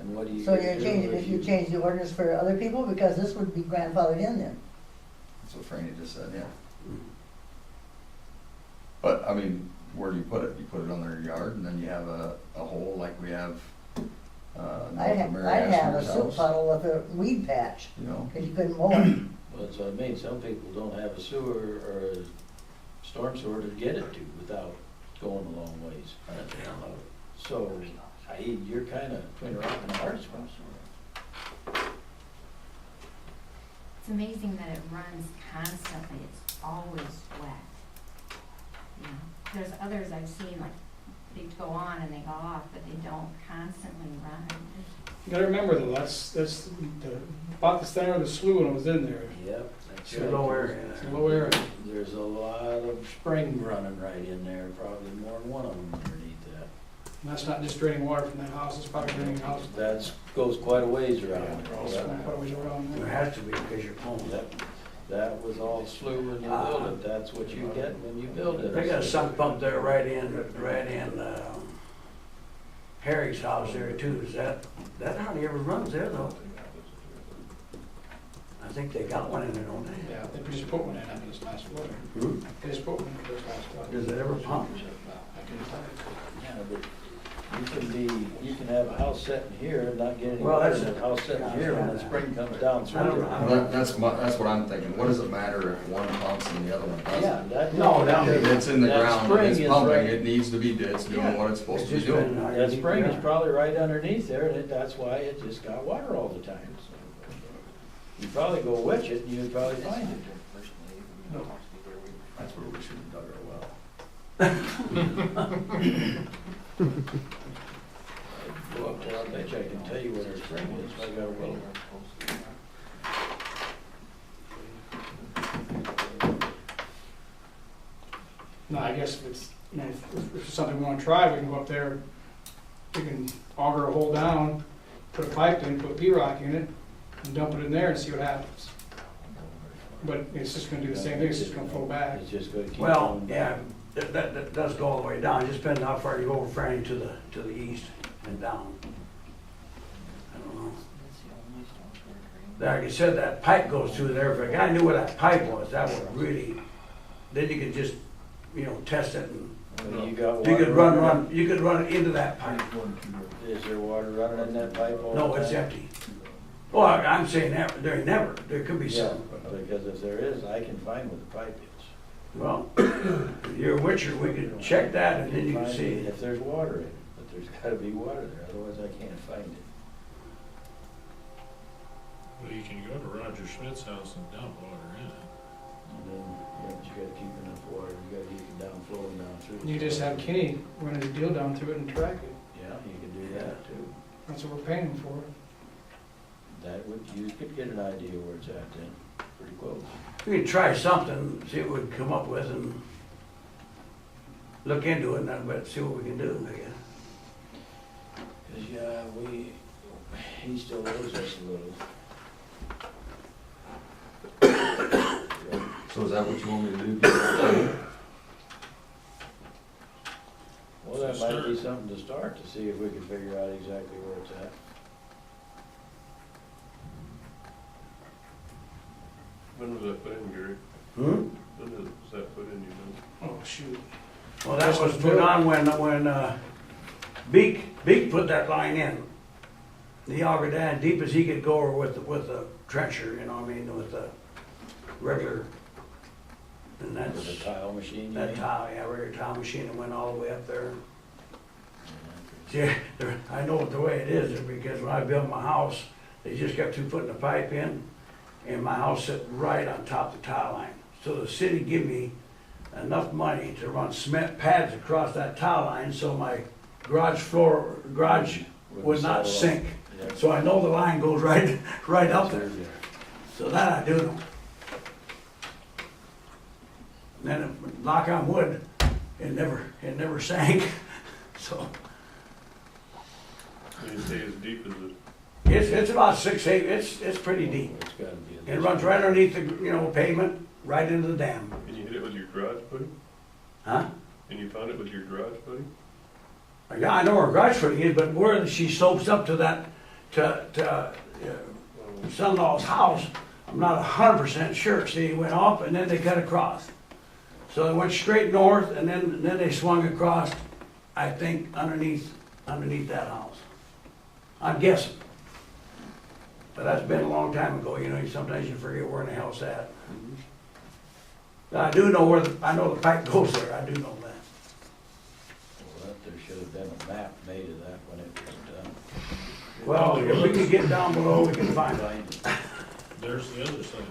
And what do you?
So you're changing, if you change the ordinance for other people, because this would be grandfathered in then.
That's what Franny just said, yeah. But, I mean, where do you put it? You put it on their yard and then you have a hole like we have, north of Mary
I'd have a
Ashner's
soup
house,
puddle with a weed patch,
you know?
cause you couldn't mow it.
Well, that's what I mean, some people don't have a sewer or a storm sewer to get it to without going a long ways. So, you're kinda between a rock and a hard spot.
It's amazing that it runs constantly, it's always wet. You know, there's others I've seen, like, they go on and they go off, but they don't constantly run.
You gotta remember though, that's about the center of the slough when I was in there.
Yep, that's
It's a
right.
low area.
It's a low area.
There's a lot of spring running right in there, probably more than one of them underneath that.
And that's not just draining water from that house, it's probably draining the house.
That's, goes quite a ways around.
It's quite a ways around
There
there.
has to be, because you're pulling.
That was all slough when you build it, that's what you get when you build it.
They got a sump pump there right in, Harry's house there too. Is that hardly ever runs there though? I think they got one in there, don't they?
Yeah, they just put one in after this last flood. They just put one in this last flood.
Does it ever pump?
I couldn't tell you.
Yeah, but you can have a house sitting here and not get any
Well,
water,
that's-
and a house sitting here when the spring comes down through.
I don't-
it.
Well, that's what I'm thinking. What does it matter if one pumps and the other one
Yeah,
doesn't?
that.
No, that-
If it's in the
that
ground and
spring
it's
is
pumping,
right-
it needs to be, it's doing what it's supposed
It's
to be
just
doing.
been,
That spring is probably right underneath there, and that's why it just got water all the time. You probably go witch it, and you'd probably find it.
That's where we should have dug our well.
Go up there, I bet you I can tell you where their spring is, I got a well.
No, I guess if it's, you know, if it's something we wanna try, we can go up there, we can auger a hole down, put a pipe in, put P-rock in it, and dump it in there and see what happens. But it's just gonna do the same thing, it's just gonna flow back.
It's just gonna keep
Well,
on.
yeah, that does go all the way down. It just depends how far you go over Franny to the east and down. I don't know. Like I said, that pipe goes through there. If a guy knew where that pipe was, that would really, then you could just, test it and
I mean, you got
you
water
could
running.
you could run it into that pipe.
Is there water running in that pipe all the time?
No, it's empty. Well, I'm saying that, never. There could be
Yeah,
some.
because if there is, I can find where the pipe is.
Well, you're a witcher, we could check that and then you can
Find
see.
If there's water in it, but there's gotta be water there, otherwise I can't find it.
Well, you can go to Roger Schmidt's house and dump water in it.
And then, but you gotta keep enough water, you gotta keep it down, flowing down through.
You just have Kenny run a deal down through it and track it.
Yeah, you can do that too.
That's what we're paying for.
That would, you could get an idea where it's at then, pretty close.
We could try something, see what we can come up with and look into it and but see what we can do, I guess.
Cause yeah, he still owes us a little.
So is that what you want me to do?
Well, that might be something to start, to see if we can figure out exactly where it's at.
When was that put in, Gary?
Hmm?
When was that put in, you know?
Oh, shoot.
Well, that was put on when Beek put that line in. He augered that deep as he could go or with the trencher, with the regular. cements.
With a tile machine, you
That
mean?
tile, yeah, regular tile machine that went all the way up there. See, I know the way it is, because when I built my house, they just got through putting the pipe in, and my house sit right on top of the tile line. So the city give me enough money to run cement pads across that tile line, so my garage would not sink.
Yeah.
So I know the line goes right up there. So that I do know. And then, knock on wood, it never sank, so.
When you say as deep as it,
It's about 6, 8, it's pretty deep.
It's gotta be.
It runs right underneath the, pavement, right into the dam.
and you hit it with your garage footing?
Huh?
And you found it with your garage footing?
Yeah, I know where garage footing is, but where she slopes up to that, son-in-law's house, I'm not 100% sure. See, it went up and then they cut across. So it went straight north and then they swung across, I think, underneath that house. I'm guessing. But that's been a long time ago, sometimes you forget where in the hell's at. But I do know I know the pipe goes there, I do know that.
Well, there should have been a map made of that when it was done.
Well, if we can get down below, we can find it.
Find it,
There's the other side.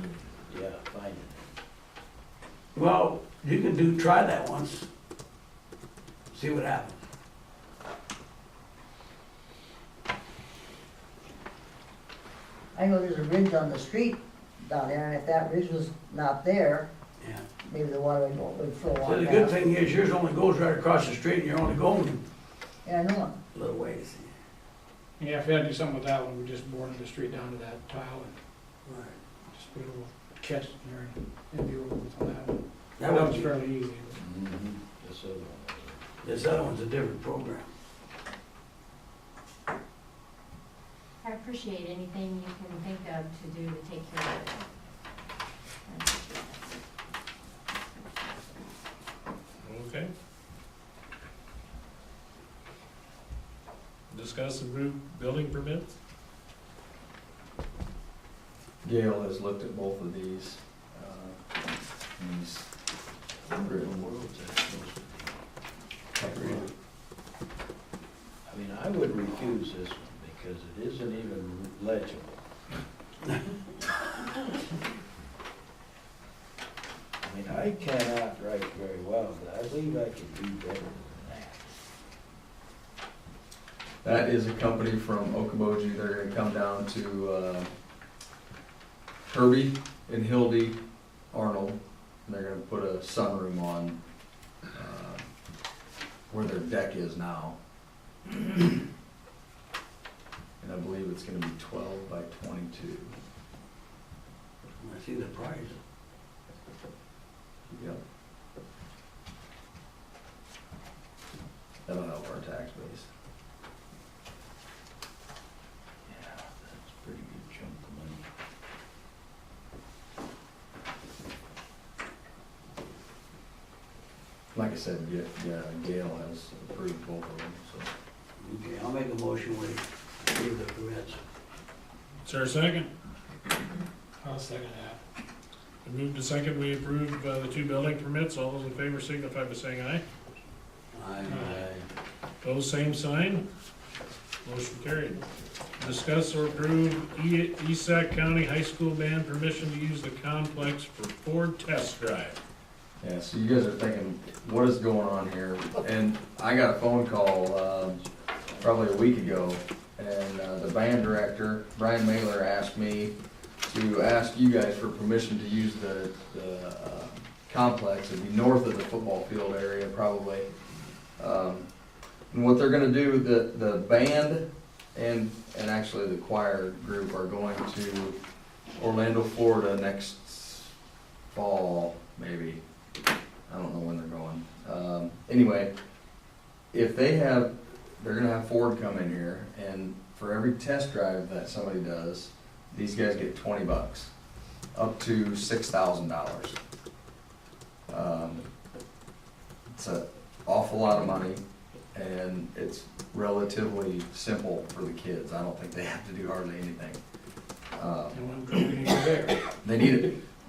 yeah, find it.
Well, you can try that once. See what happens.
I know there's a ridge on the street down there, and if that ridge was not there,
Yeah.
maybe the water would flow
So
on
the good
down.
thing is yours only goes right across the street and you're only going
Yeah, I know.
a little ways.
Yeah, if we had to do something with that one, we just bored the street down to that tile and
Right.
just put a little catch in there and be over with on that one.
That
That
would
was
be,
fairly easy.
This other one.
this other one's a different program.
I appreciate anything you can think of to do to take care of it. I appreciate it.
Okay. Discuss and approve building permits?
Gail has looked at both of these. He's
Where in the world is that supposed to be? I mean, I would refuse this one because it isn't even legible. I mean, I cannot write very well, but I believe I could do better than that.
That is a company from Okoboji. They're gonna come down to Herbie and Hildy Arnold. And they're gonna put a sunroom on where their deck is now. And I believe it's gonna be 12 by 22.
I see the price.
Yep. That'll help our tax base.
Yeah, that's a pretty good chunk of money.
Like I said, Gail has approved both of them, so.
Okay, I'll make a motion we approve the permits.
Is there a second?
I'll second that.
We moved to second, we approve the two building permits. All those in favor signify by saying aye. Those same sign. Motion carried. Discuss or approve Esac County High School band permission to use the complex for Ford test drive.
Yeah, so you guys are thinking, what is going on here? And I got a phone call, probably a week ago, and the band director, Brian Mailer, asked me to ask you guys for permission to use the complex. It'd be north of the football field area, probably. And what they're gonna do, the band and actually the choir group are going to Orlando, Florida next fall, maybe. I don't know when they're going. Anyway, if they're gonna have Ford come in here, and for every test drive that somebody does, these guys get $20, up to $6,000. It's an awful lot of money, and it's relatively simple for the kids. I don't think they have to do hardly anything.
And when we need to there.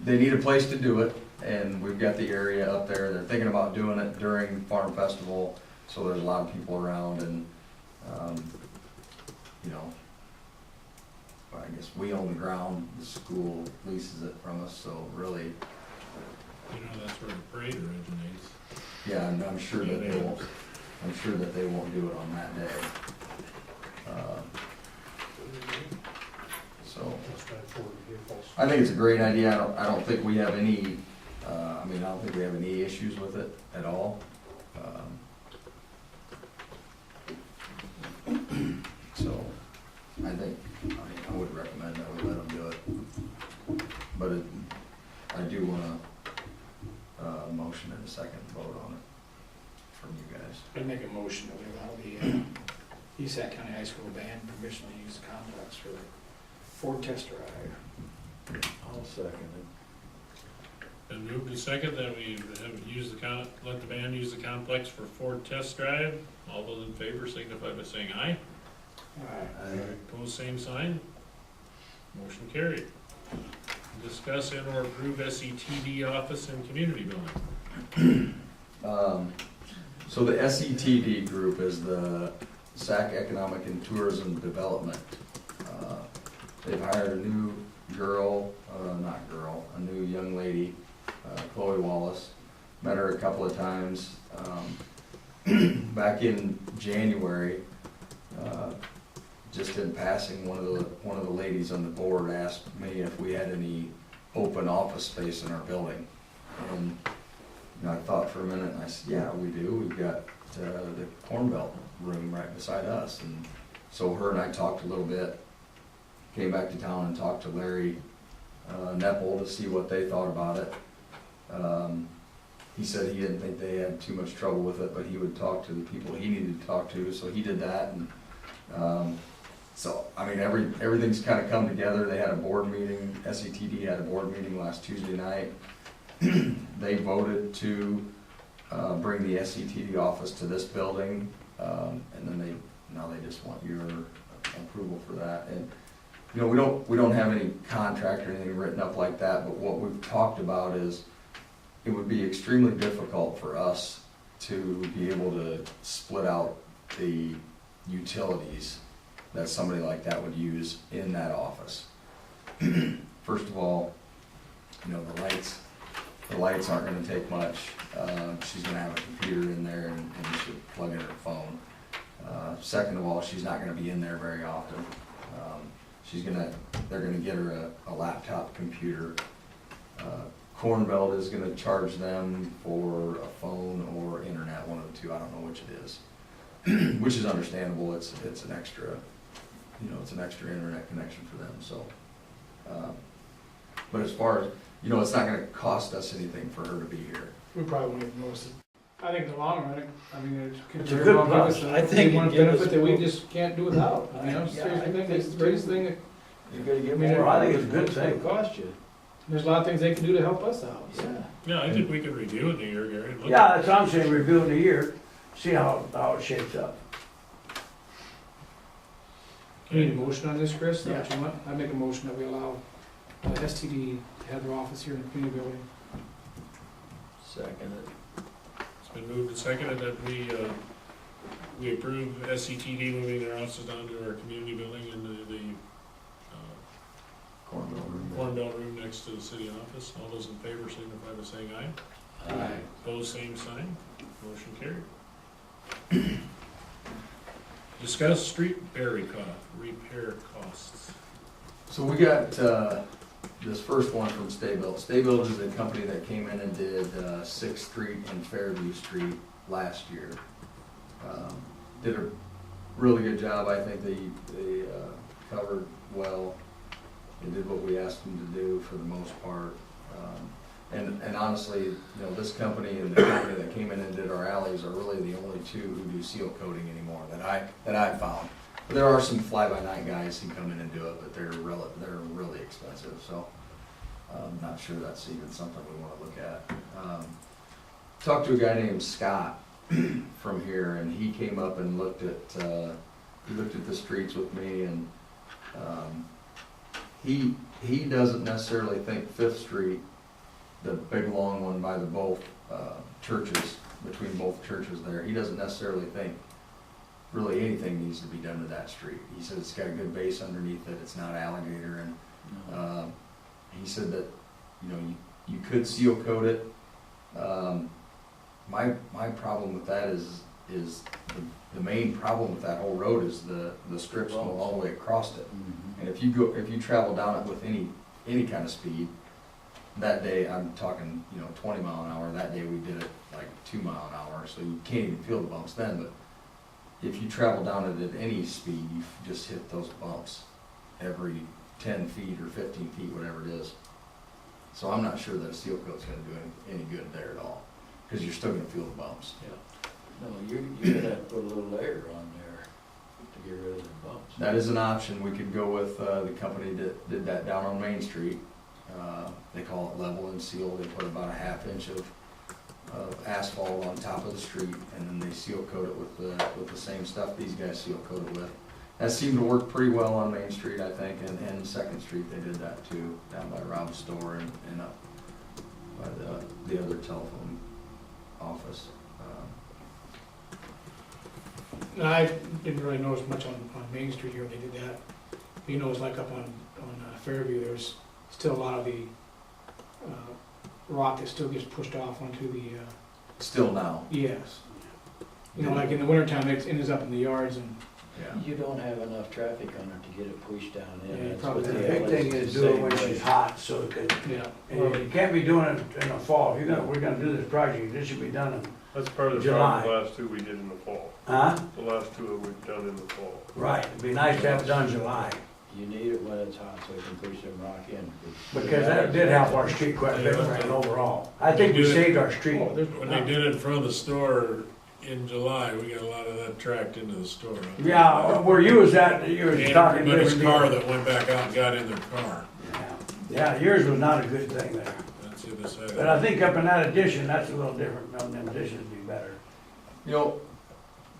They need a place to do it, and we've got the area up there. They're thinking about doing it during Farm Festival, so there's a lot of people around, and, you know, I guess we own the ground, the school leases it from us, so really,
You know, that's where the parade originates.
yeah, and I'm sure that they won't, do it on that day. So, I think it's a great idea. I don't think we have any, I don't think we have any issues with it at all. So, I would recommend that we let them do it. But I do want a motion and a second vote on it from you guys.
I'd make a motion that we allow the East Sac County High School band permission to use the complex for the Ford test drive.
I'll second it.
Been moved and second that we have used let the band use the complex for Ford test drive. All those in favor signify by saying aye. Opposed, same sign. Motion carried. Discuss and or approve SETD office and community building.
So the SETD group is the Sac Economic and Tourism Development. They've hired a new a new young lady, Chloe Wallace. Met her a couple of times. Back in January, just in passing, one of the ladies on the board asked me if we had any open office space in our building. And I thought for a minute, and I said, yeah, we do. We've got the Corn Belt room right beside us. And so her and I talked a little bit, came back to town and talked to Larry Nepple to see what they thought about it. He said he didn't think they had too much trouble with it, but he would talk to the people he needed to talk to, so he did that. And everything's kind of come together. They had a board meeting, SETD had a board meeting last Tuesday night. They voted to bring the SETD office to this building, and then now they just want your approval for that. And we don't have any contract or anything written up like that, but what we've talked about is it would be extremely difficult for us to be able to split out the utilities that somebody like that would use in that office. First of all, the lights aren't gonna take much. She's gonna have a computer in there and she'll plug in her phone. Second of all, she's not gonna be in there very often. They're gonna get her a laptop computer. Corn Belt is gonna charge them for a phone or internet, one of the two, I don't know which it is. Which is understandable, it's an extra, it's an extra internet connection for them, so. But as far as, it's not gonna cost us anything for her to be here.
We probably won't even notice it. I think in the long run,
It's a good plus.
I think one benefit that we just can't do without. It's the greatest thing that,
You're gonna get
Well, I think it's a good thing.
It'll cost you.
there's a lot of things they can do to help us out. So.
Yeah.
Yeah, I think we could review it in a year, Gary. and look
Yeah,
at
that's what I'm saying, review in a year, see how it shapes up.
You need a motion on this, Chris? Is that what
Yeah.
you want? I make a motion that we allow STD to have their office here in the community building.
Second it.
It's been moved and seconded that we approve SCTD moving their offices down to our community building in the
Corn Belt room.
Corn Belt room next to the city office. All those in favor signify by saying aye.
Aye.
Opposed, same sign. Motion carried. Discuss street repair costs.
So we got this first one from Staybuilt. Staybuilt is a company that came in and did 6th Street and Fairview Street last year. Did a really good job. I think they covered well. They did what we asked them to do for the most part. And honestly, this company and the company that came in and did our alleys are really the only two who do seal coating anymore that I've found. But there are some fly-by-night guys who come in and do it, but they're really expensive. So I'm not sure that's even something we want to look at. Talked to a guy named Scott from here, and he came up and looked at the streets with me, and he doesn't necessarily think 5th Street the big long one by the both, churches, between both churches there, he doesn't necessarily think really anything needs to be done to that street. He said it's got a good base underneath it, it's not alligator, and, he said that, you know, you could seal coat it. My problem with that is the main problem with that whole road is the strips go all the way across it. And if you travel down it with any kind of speed, that day, I'm talking, you know, 20 mile an hour, that day we did it like 2 mile an hour, so you can't even feel the bumps then, but if you travel down it at any speed, you just hit those bumps every 10 feet or 15 feet, whatever it is. So I'm not sure that a seal coat's gonna do any good there at all, because you're still gonna feel the bumps.
No, you're gonna have to put a little layer on there to get rid of the bumps.
That is an option. We could go with the company that did that down on Main Street. They call it level and seal. They put about a ½ inch of asphalt on top of the street, and then they seal coat it with the same stuff these guys seal coat it with. That seemed to work pretty well on Main Street, I think, and Second Street they did that too, down by Rob's store and up by the other telephone office.
I didn't really notice much on Main Street here when they did that. You know, it's like up on Fairview, there's still a lot of the rock that still gets pushed off onto the,
Still now.
yes. You know, like in the wintertime, it ends up in the yards and,
Yeah.
You don't have enough traffic on it to get it pushed down in.
Yeah,
That's
probably.
what
The
the
big
LA's
thing is
the
do it
same
when
way.
she's hot, so it could,
yeah.
and you can't be doing it in the fall. We're gonna do this project, this should be done in,
That's part of the
July.
problem, the last two we did in the fall.
huh?
The last two that we've done in the fall.
Right, it'd be nice to have it done July,
You need it when it's hot so you can push them rock in.
because that did help our street quite a bit right overall. I think we saved our street.
Oh, there's,
When they did it in front of the store in July, we got a lot of that tracked into the store.
Yeah, where you was at, you was
And
talking.
everybody's
different
car
deal.
that went back out and got in their car.
Yeah, yours was not a good thing there.
That's the other side.
But I think up in that addition, that's a little different, them additions would be better.
You know,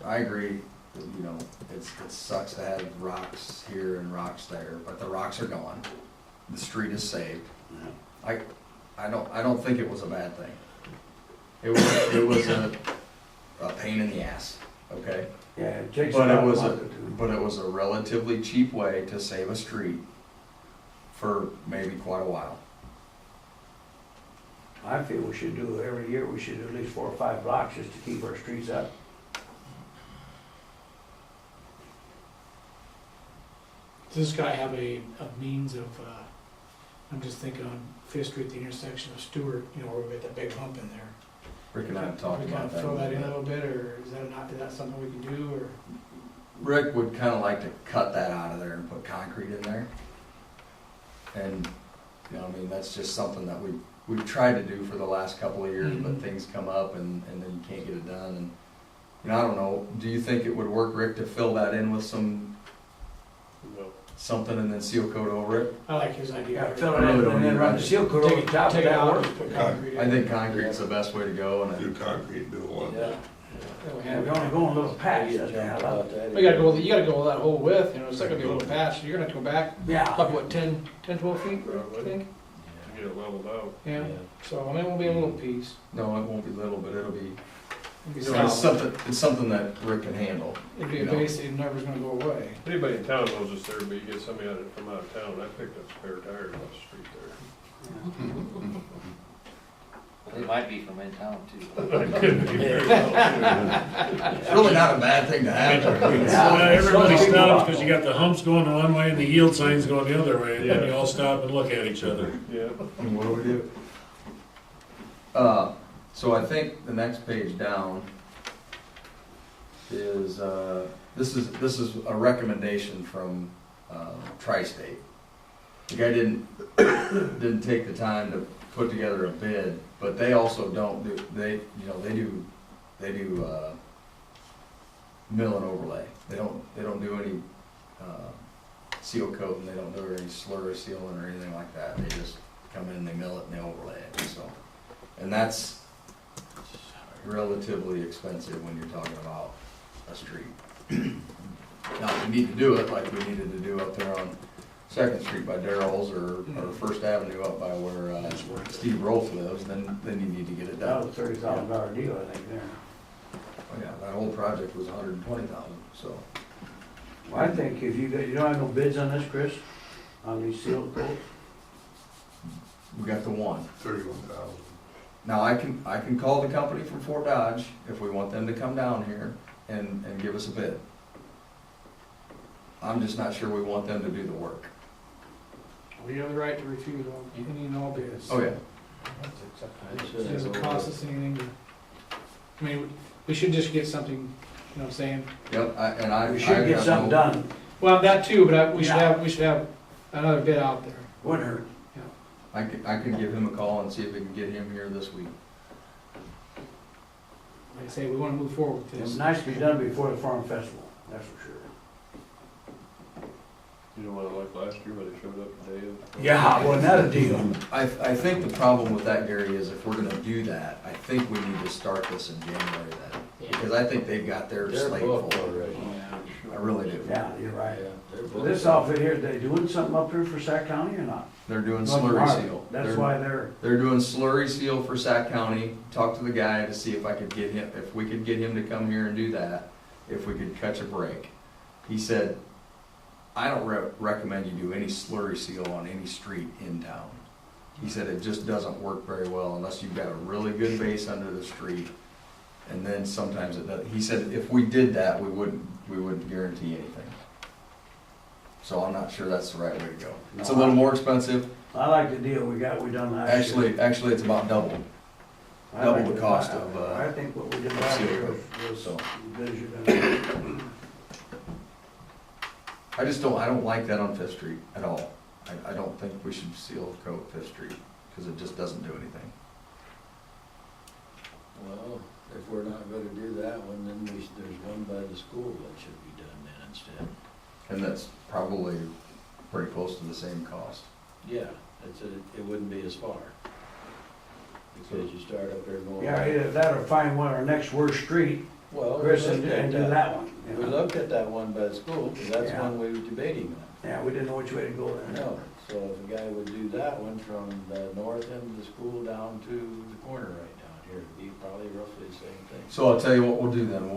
I agree, you know, it sucks to have rocks here and rocks there, but the rocks are gone. The street is saved. I don't think it was a bad thing. It was a pain in the ass, okay?
Yeah, it takes
But
about
it
a
was
month or two.
but it was a relatively cheap way to save a street for maybe quite a while.
I feel we should do, every year, we should do at least 4 or 5 blocks just to keep our streets up.
does this guy have a means of, I'm just thinking on Fifth Street, the intersection of Stewart, you know, where we got that big hump in there.
Rick and I have talked
We kind
about
of
that.
fill that in a
little bit.
little bit, or is that something we can do, or?
Rick would kind of like to cut that out of there and put concrete in there. And, you know, I mean, that's just something that we've tried to do for the last couple of years, but
Mhm.
things come up and then you can't get it done. And, you know, I don't know, do you think it would work, Rick, to fill that in with something and then seal coat over it?
I like his
You
idea.
gotta fill it in and then run the seal coat over the top of
Take it
that
out,
work.
put concrete in.
I think concrete's the best way to go, and
Do concrete, do one.
Yeah.
That way
Yeah, we
have-
only go a little patch,
We
that's
jump
how
about that.
You gotta go that whole width, you know, it's not gonna be a little patch, you're gonna have to go back,
Yeah,
up what, 10, 12 feet, I
Probably.
think?
To get it leveled out.
Yeah, so, I mean, we'll be a little piece.
no, it won't be little, but it'll be,
It'll be solid.
it's something that Rick can handle.
It'd be a
you know.
base that never's gonna go away.
Anybody in town knows it's there, but you get somebody from out of town, I picked up spare tires off the street there.
They might be from in town too.
It's really not a bad thing to have.
Everybody stops because you got the humps going one way and the yield signs going the other way, and then
Yeah.
you all stop and look at each other.
Yeah.
What do we do? So I think the next page down is, this is a recommendation from, Tri-State. The guy didn't take the time to put together a bid, but they also don't do, they do mill and overlay. They don't do any, seal coating, they don't do any slurry sealing or anything like that. They just come in, they mill it, and they overlay it, so. And that's relatively expensive when you're talking about a street. Now, we need to do it like we needed to do up there on Second Street by Darrell's or First Avenue up by where, Steve Rolfe lives, then you need to get it
That
done.
was a $30,000 deal, I think, there.
Oh, yeah, that whole project was $120,000, so.
Well, I think if you don't have no bids on this, Chris, on these sealed quotes?
We got the one.
31,000.
Now, I can call the company from Fort Dodge if we want them to come down here and give us a bid. I'm just not sure we want them to do the work.
We have the right to refuse any and all bids.
Oh, yeah.
It doesn't cost us anything. I mean, we should just get something, you know what I'm saying?
Yep,
We should get something done.
Well, that too, but we should
Yeah.
have another bid out there.
Wouldn't hurt.
I can give him a call and see if we can get him here this week.
Like I say, we wanna move forward with
It's
this.
nice to be done before the farm festival, that's for sure.
You know what I like last year, when they showed up the day of?
Yeah, wasn't that a deal?
I think the problem with that, Gary, is if we're gonna do that, I think we need to start this in January then. Because I think they've got their
They're
slate full.
booked already.
I really do.
Yeah, you're right.
Yeah, they're
So
booked.
this outfit here, they doing something up here for Sac County or not?
They're doing
Not
slurry
tomorrow.
seal.
That's
They're-
why they're,
They're doing slurry seal for Sac County. Talked to the guy to see if I could get him, if we could get him to come here and do that, if we could catch a break. He said, I don't recommend you do any slurry seal on any street in town. He said it just doesn't work very well unless you've got a really good base under the street. And then sometimes it does. He said if we did that, we wouldn't guarantee anything. So I'm not sure that's the right way to go. It's a little more expensive.
I like the deal we done last year.
Actually, it's about double.
I like
double the cost of,
I think what we did last
seal
year
coat,
was
so.
as good as you're gonna.
I don't like that on Fifth Street at all. I don't think we should seal coat Fifth Street, because it just doesn't do anything.
Well, if we're not gonna do that one, then there's one by the school that should be done then instead.
And that's probably pretty close to the same cost.
Yeah, it wouldn't be as far. Because you start up there going.
Yeah, either that or find one, our next worst street,
Well,
Chris,
we
and
looked at
do that one. you
We
know?
looked at that one by the school, because that's
Yeah.
one we were debating on.
Yeah, we didn't know which way to go there.
No, so if a guy would do that one from the north end of the school down to the corner right down here, it'd be probably roughly the same thing.
So I'll tell you what we'll do then.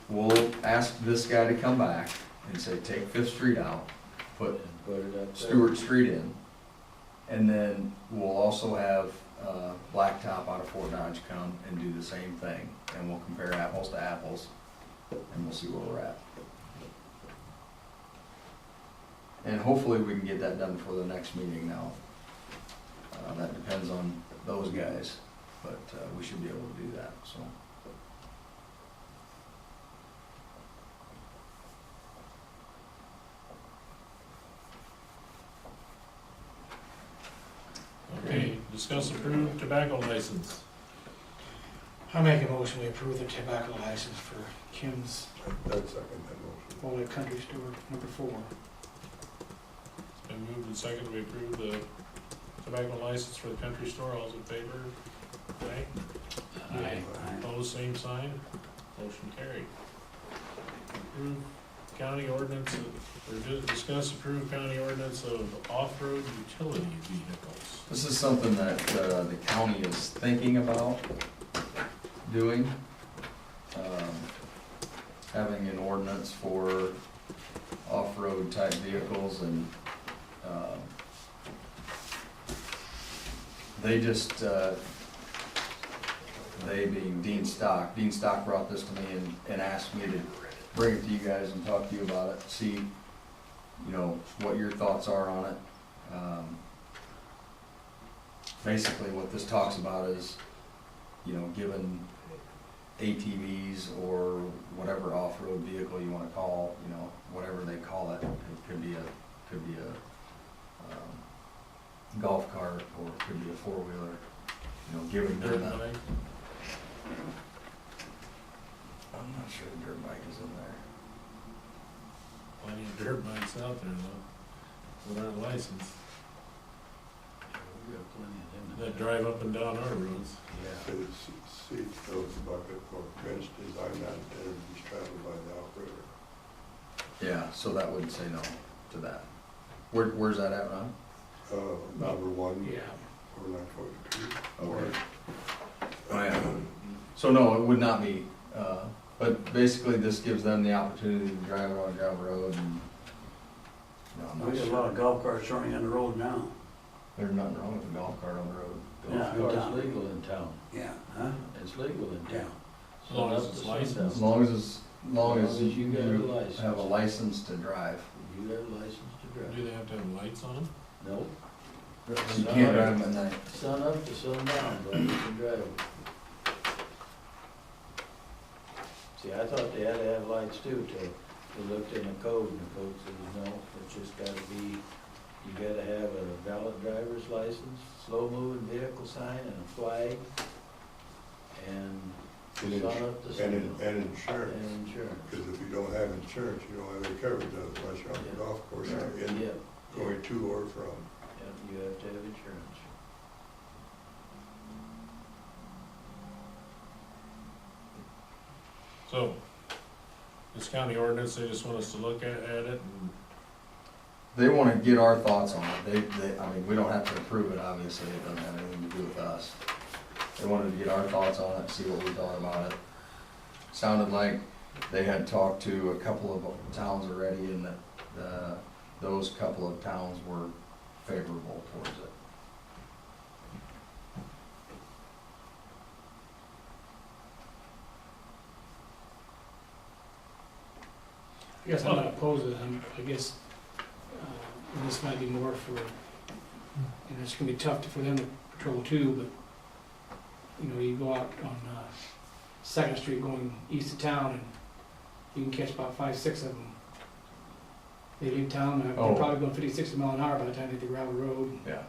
We'll ask this guy to come back and say, take Fifth Street out, put
And put it up there.
Stewart Street in. And then we'll also have, Blacktop out of Fort Dodge come and do the same thing. And we'll compare apples to apples, and we'll see where we're at. And hopefully we can get that done for the next meeting now. That depends on those guys, but, we should be able to do that, so.
Okay, discuss approved tobacco license.
I make a motion, we approve the tobacco license for Kim's
I'd second that motion.
Walnut Country Store, number 4.
It's been moved and seconded, we approve the tobacco license for the country store. All's in favor? Aye. Opposed, same sign. Motion carried. Approve county ordinance, or discuss approved county ordinance of off-road utility vehicles.
This is something that, the county is thinking about doing. Having an ordinance for off-road type vehicles and, they just, they being Dean Stock brought this to me and asked me to bring it to you guys and talk to you about it, see, you know, what your thoughts are on it. Basically, what this talks about is, you know, given ATVs or whatever off-road vehicle you wanna call, you know, whatever they call it, it could be a golf cart, or it could be a four-wheeler, you know, giving them
Dirt
that.
bike.
I'm not sure the dirt bike is in there.
Plenty of dirt bikes out there though, without a license,
We've got plenty of them.
that drive up and down our roads.
Yeah.
It's seat, those bucket or bench design not intended to be traveled by the operator.
Yeah, so that would say no to that. Where's that at, Ron?
Number one,
Yeah.
or 942.
Okay. Oh, yeah. So no, it would not be, but basically this gives them the opportunity to drive it on a gravel road and, no, I'm
We
not
got a
sure.
lot of golf carts running on the road now.
There's nothing wrong with a golf cart on the road.
Yeah,
Golf
in
cart's
town.
legal in town.
Yeah, huh?
It's legal in
Yeah.
town.
As long as
Sun up
it's
to sundown.
licensed.
As long as
you got a license.
have a license to drive.
You got a license to
Do
drive.
they have to have lights on them?
Nope.
You
Sun
can't
up-
drive them at night.
Sun up to sundown, but you can drive them. See, I thought they had to have lights too, till we looked in the code, and the code says, no, it's just gotta be, you gotta have a valid driver's license, slow-moving vehicle sign, and a flag, and
And
sun up to sundown.
And insurance,
And insurance.
because if you don't have insurance, you don't have any coverage unless you're on the
Yeah.
golf course,
Yeah,
in,
yeah,
going to or from.
you have to have insurance.
So, this county ordinance, they just want us to look at it and,
They wanna get our thoughts on it. I mean, we don't have to approve it, obviously, it doesn't have anything to do with us. They wanted to get our thoughts on it, see what we thought about it. Sounded like they had talked to a couple of towns already and that, those couple of towns were favorable towards it.
I guess I'm not opposed to it, I guess, and this might be more for, and it's gonna be tough for them to patrol too, but, you know, you go out on, Second Street going east of town, and you can catch about 5, 6 of them. They leave town, they're
Oh.
probably going 50, 60 mile an hour by the time they hit the gravel road.
Yeah.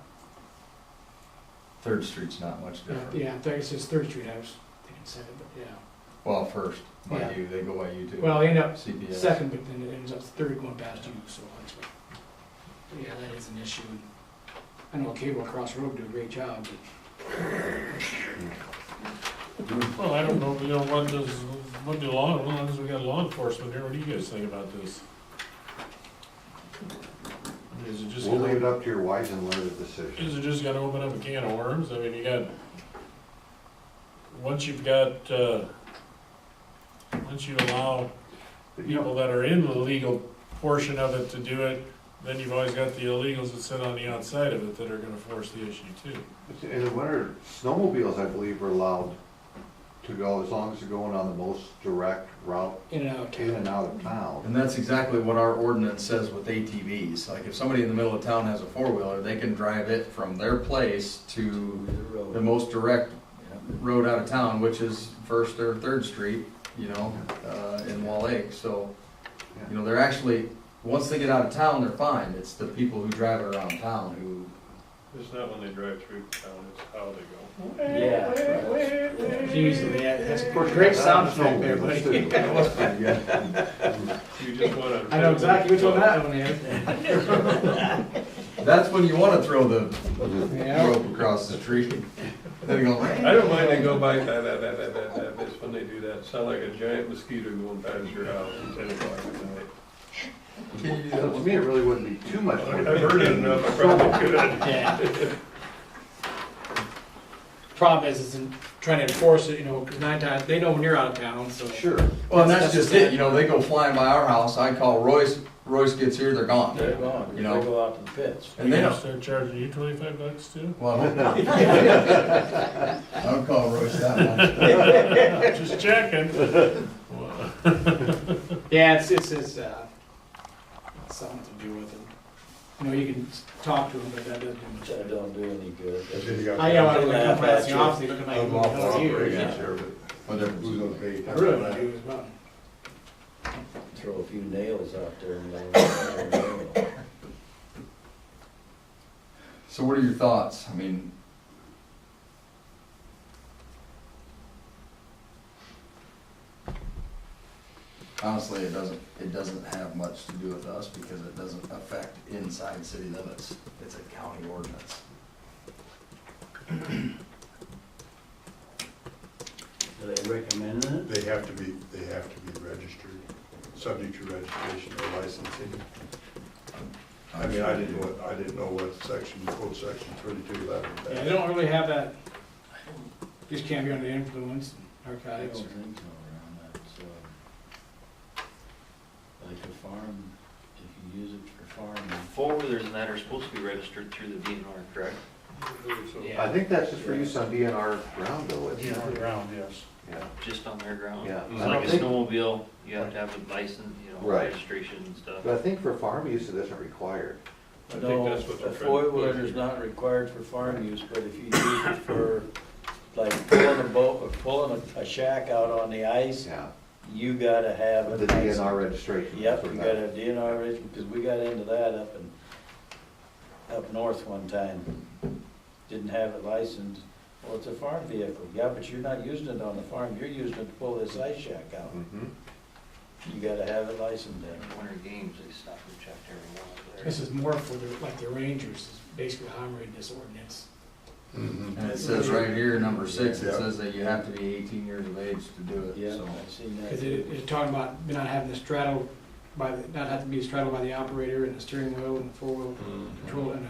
Third Street's not much different.
Yeah, I think it's just Third Street, I was thinking Second, but yeah.
Well, first, by
Yeah.
you, they go by you too.
Well, they end up
CPS.
second, but then it ends up third going past you, so that's what. But yeah, that is an issue. I know Cable Across the Road do a great job, but
well, I don't know, you know, what do law, as long as we got law enforcement here, what do you guys think about this? I mean, is it just
We'll leave it
gonna,
up to your wise and learned decision.
is it just gonna open up a can of worms? I mean, you got, once you've got, once you allow people that are in the legal portion of it to do it, then you've always got the illegals that sit on the outside of it that are gonna force the issue too.
In the winter, snowmobiles, I believe, are allowed to go as long as they're going on the most direct route
in and out.
in and out of town.
And that's exactly what our ordinance says with ATVs. Like if somebody in the middle of town has a four-wheeler, they can drive it from their place to
The road.
the most direct
Yeah.
road out of town, which is First or Third Street, you know, in Wall Lake. So, you know, they're actually, once they get out of town, they're fine. It's the people who drive it around town who,
It's not when they drive through town, it's how they go.
Yeah.
Usually, yeah, that's a great sound effect there, buddy.
that was pretty good.
You just wanna.
I know exactly which one that one is.
That's when you wanna throw the
Yeah.
rope across the street. Then you go,
I don't mind they go by, that, it's when they do that, sound like a giant mosquito going past your house at 10 o'clock at night.
can you do
To
that?
me, it really wouldn't be too much.
I've heard it enough, I probably could.
Yeah. Problem is in trying to enforce it, you know, because 9 times, they know when you're out of town, so.
Sure.
Well, and that's just it, you know, they go flying by our house, I call Royce, Royce gets here, they're gone.
They're gone,
You
they
know.
go out to the pits.
And they
They
don't,
start charging you $25 too?
well, I hope not. I don't call Royce that much.
Just checking.
Yeah, it's something to do with it. You know, you can talk to them, but that doesn't do much.
That don't do any good.
And then you got-
I, yeah, when I
Laugh
come past
at
the
you.
office, they look at my,
Unlawful
hell's you?
operations
Yeah.
there, but
What difference?
who's gonna pay?
I really want to do as well.
Throw a few nails out there and let them.
So what are your thoughts? I mean, honestly, it doesn't have much to do with us because it doesn't affect inside city limits. It's a county ordinance.
Do they recommend it?
They have to be registered, subject to registration or licensing. I mean, I didn't know what section, code section 3211.
Yeah, they don't really have that, just can't be under the influence,
I
narcotics.
don't think so around that, so. Like a farm, if you use it for farming.
Four-wheelers and that are supposed to be registered through the DNR, correct?
I think that's just for use on DNR ground though, isn't it?
On the ground, yes.
Yeah.
Just on their ground?
Yeah.
It's
I
like
don't
a
think-
snowmobile, you have to have a license, you know,
Right.
registration and stuff.
But I think for farm use, it isn't required.
I think
No,
that's what they're
a
trying to
four-wheeler
push.
is not required for farm use, but if you use it for, like, pulling a boat, or pulling a shack out on the ice,
Yeah.
you gotta have a
The
license.
DNR registration.
Yep,
for
you
that.
gotta have DNR registration, because we got into that up north one time. Didn't have it licensed. Well, it's a farm vehicle. Yeah, but you're not using it on the farm, you're using it to pull this ice shack out.
Mhm.
You gotta have it licensed then.
In winter games, they stop and check every one of there.
This is more for the, like the Rangers, is basically how I'm reading this ordinance.
Mhm.
And it says right here, number 6, it
Yeah.
says that you have to be 18 years of age to do it,
Yeah,
so.
I've seen that.
Because it's talking about not having the straddle by, not have to be straddled by the operator and the steering wheel and the four-wheel control and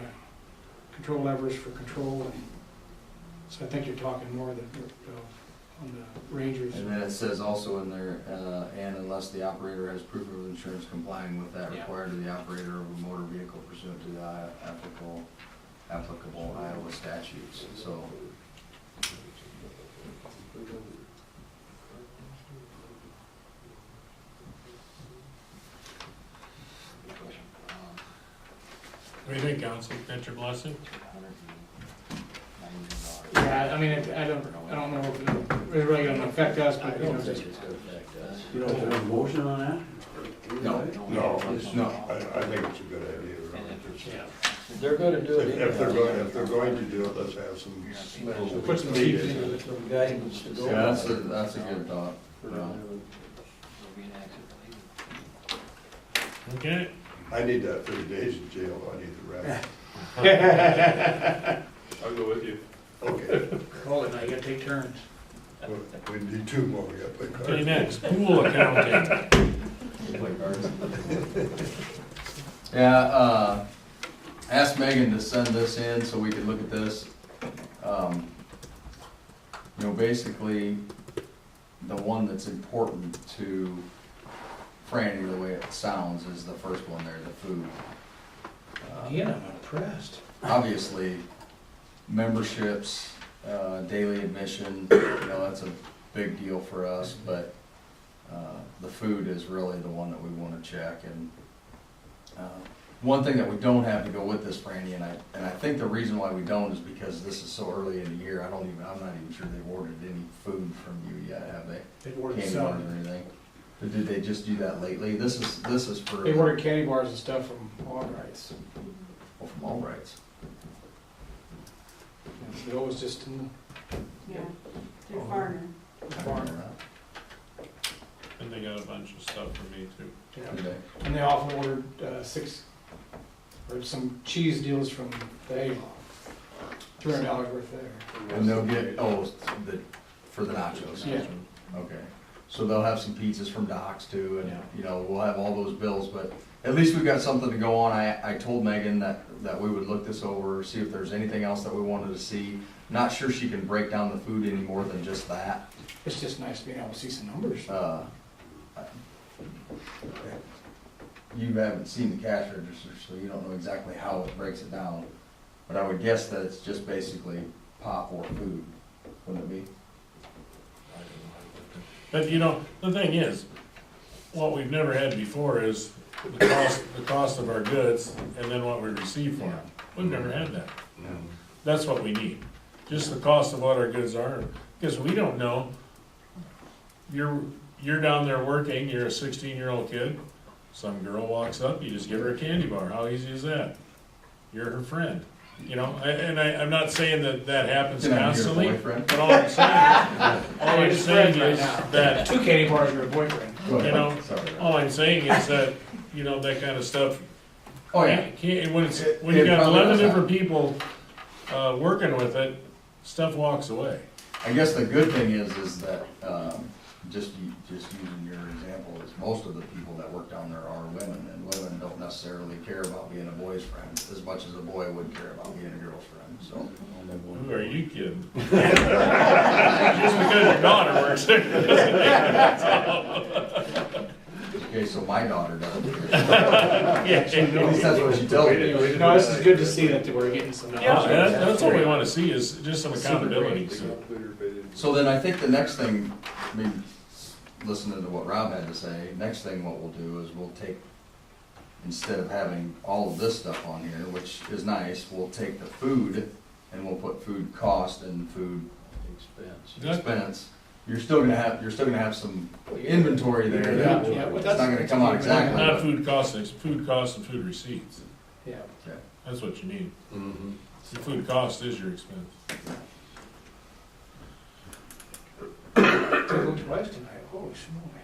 control levers for control. And so I think you're talking more than, on the Rangers.
And then it says also in there, and unless the operator has proof of insurance complying with that
Yeah.
required to the operator of a motor vehicle pursuant to the applicable Iowa statutes, so.
What do you think, council? Got your blessing?
Yeah, I mean, I don't know if it's really gonna affect us,
I
but, you
don't
know,
think
just,
it's gonna affect us.
You don't have a motion on that?
No.
No,
No.
I think it's a good idea.
And if it's,
yeah.
They're gonna do it
If they're
anyhow.
going, if they're going to do it, let's have some.
So put some teeth into it.
Some guidance to go.
Yeah, that's a good thought.
there'll be an accident.
Okay,
I need that 30 days in jail, I need the rest.
I'll go with you.
Okay,
Hold it, now you gotta take turns.
we need 2 more, we got to play cards.
okay, next, pool accounting.
Yeah, asked Megan to send this in so we could look at this. You know, basically, the one that's important to Franny, the way it sounds, is the first one there, the food.
Yeah, I'm impressed.
Obviously, memberships, daily admission, you know, that's a big deal for us, but the food is really the one that we wanna check. And one thing that we don't have to go with this, Franny, and I think the reason why we don't is because this is so early in the year, I'm not even sure they've ordered any food from you yet, have they?
They've ordered
Candy bars
some.
or anything? Or did they just do that lately? This is for.
They've ordered candy bars and stuff from Albright's.
Oh, from Albright's.
Bill was just in
Yeah, through Farmer.
the barn.
And they got a bunch of stuff for me too.
Okay.
And they also ordered 6, or some cheese deals from the Avon. $200 worth there.
And they'll get, for the nachos?
Yeah.
Okay, so they'll have some pizzas from Doc's too, and,
Yeah.
you know, we'll have all those bills, but at least we've got something to go on. I told Megan that we would look this over, see if there's anything else that we wanted to see. Not sure she can break down the food any more than just that.
It's just nice being able to see some numbers.
You haven't seen the cash register, so you don't know exactly how it breaks it down. But I would guess that it's just basically pop or food, wouldn't it be?
But you know, the thing is, what we've never had before is the cost of our goods and then what we receive for them. We've never had that. That's what we need, just the cost of what our goods are, because we don't know. You're down there working, you're a 16-year-old kid, some girl walks up, you just give her a candy bar, how easy is that? You're her friend, you know, I'm not saying that happens
Can I be your
constantly,
boyfriend?
but all I'm saying is that,
2 candy bars for a boyfriend.
Go ahead.
you know,
Sorry.
all I'm saying is that, you know, that kind of stuff.
Oh, yeah.
When you
It
got
probably
11
does
different people, working with it, stuff walks away.
I guess the good thing is that, just using your example, is most of the people that work down there are women, and women don't necessarily care about being a boy's friend as much as a boy would care about being a girl's friend, so.
Who are you kidding? Just because your daughter works there doesn't mean
Okay, so my daughter doesn't care.
that's all. Yeah,
At least that's what she tells me.
No, this is good to see that we're getting some.
that's what we wanna see, is just some accountability, so.
So then I think the next thing, I mean, listening to what Rob had to say, next thing what we'll do is we'll take, instead of having all of this stuff on here, which is nice, we'll take the food and we'll put food cost and food
Expense.
expense. You're still gonna have some inventory there.
Yeah,
that
yeah, well,
It's not gonna come out exactly.
Not
but-
food costs, it's food costs and food receipts,
Yeah.
Okay.
that's what you need.
Mm-hmm.
The food cost is your expense.
Took twice tonight, holy smoly.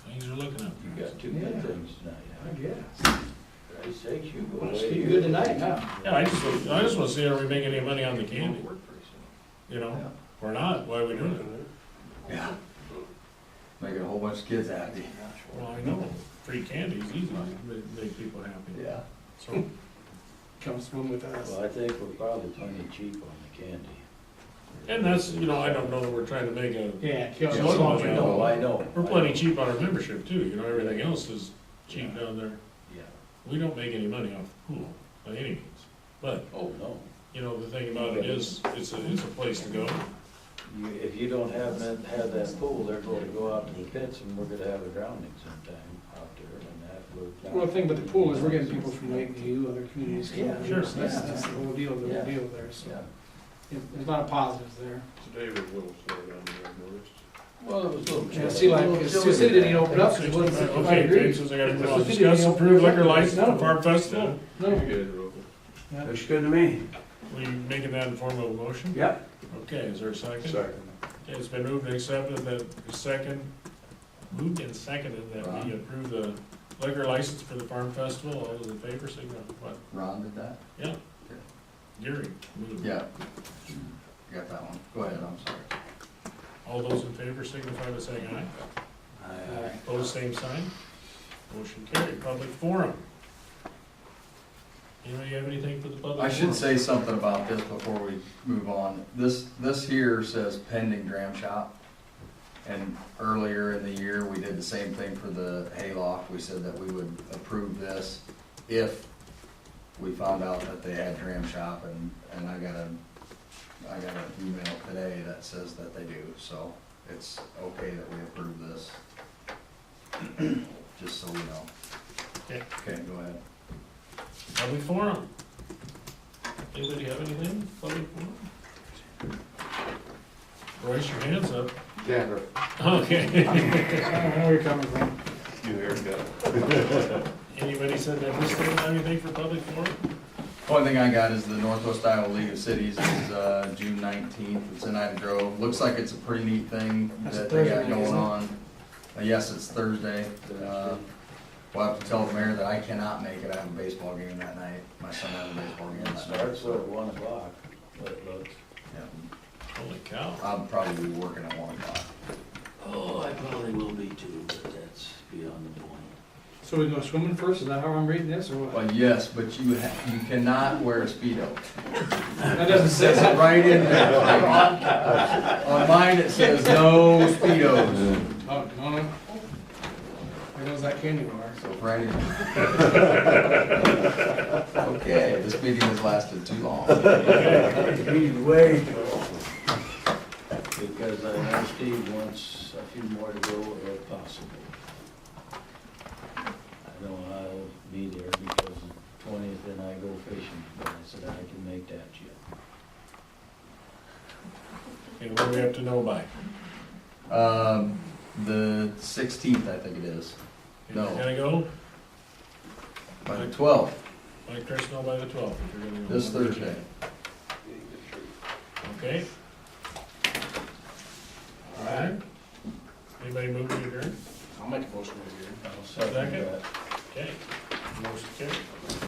Things are looking up.
You got two good things tonight,
I guess.
huh? Christ's sakes, you go
Well, it's
away.
good tonight now.
Yeah, I just wanna see, are we making any money on the candy? You know, or not, why are we doing it?
Yeah. Making a whole bunch of kids happy.
Well, I know, free candy is easy, to make people happy.
Yeah.
So,
Come swim with us.
Well, I think we're probably plenty cheap on the candy.
and that's, you know, I don't know that we're trying to make a,
Yeah, kill
Yeah,
us.
so
I know, I know.
we're plenty cheap on our membership too, you know, everything else is cheap down there.
Yeah.
We don't make any money off the pool, by any means, but,
Oh, no.
you know, the thing about it is, it's a place to go.
If you don't have that pool, they're going to go out to the pits and we're gonna have a drowning sometime out there and that will.
Well, the thing about the pool is we're getting people from Lakeview, other communities.
Yeah,
coming.
sure.
That's the whole deal,
Yeah.
there, so.
Yeah.
There's a lot of positives there.
Today was a little slow down there, I've noticed.
Well, it was a little.
Yeah, see, like, Sioux City didn't even open up because it wasn't 65
Okay,
degrees.
James, I gotta move on.
Sioux City
Discuss
didn't
approved
open
liquor
up.
license
None
for
of
Farm Festival.
No.
You guys are open.
Looks good to me.
Will you making that in form of a motion?
Yep.
Okay, is there a second?
Second.
Okay, it's been moved and accepted that, moved and seconded that we approve the liquor license for the Farm Festival. All those in favor, signify what?
Ron did that?
Yeah. Gary moved.
Yeah. Got that one. Go ahead, I'm sorry.
All those in favor signify by saying aye.
Aye.
Opposed, same sign. Motion carried. Public forum. Anybody have anything for the public?
I should
forum?
say something about this before we move on. This here says pending dram shop. And earlier in the year, we did the same thing for the hayloft. We said that we would approve this if we found out that they had dram shop, and I got an email today that says that they do, so it's okay that we approve this. Just so we know.
Okay.
Okay, go ahead.
Public forum. Anybody have anything? Public forum? Raise your hands up.
Denver.
Okay.
I don't know where you're coming from.
You haircut.
Anybody said that this thing, anything for public forum?
Only thing I got is the Northwest Iowa League of Cities is June 19th. It's in Ida Grove. Looks like it's a pretty neat thing
That's
that they got
Thursday,
going
isn't it?
on. Yes, it's Thursday. We'll have to tell the mayor that I cannot make it. I have a baseball game that night. My son has a baseball game
It
that night.
starts at 1 o'clock, but look.
Yeah.
Holy cow.
I'll probably be working at 1 o'clock.
Oh, I probably will be too, but that's beyond the point.
So we go swimming first, is that how I'm reading this, or what?
Well, yes, but you cannot wear a Speedo.
That doesn't
It
say
says it right in there. On mine, it says no Speedos.
Oh, no, no. There goes that candy bar.
So for any. Okay, this meeting has lasted too long.
He's way too long.
Because I know Steve wants a few more to go if possible. I know I'll be there because the 20th and I go fishing, but I said I can make that yet.
And what do we have to know by?
The 16th, I think it is. No.
You're gonna go?
By the 12th,
Let Chris know by the 12th if you're gonna go.
this Thursday.
Okay. All right. Anybody move to adjourn?
I'll make a motion right here.
I'll second
Second.
that.
Okay. Motion carried.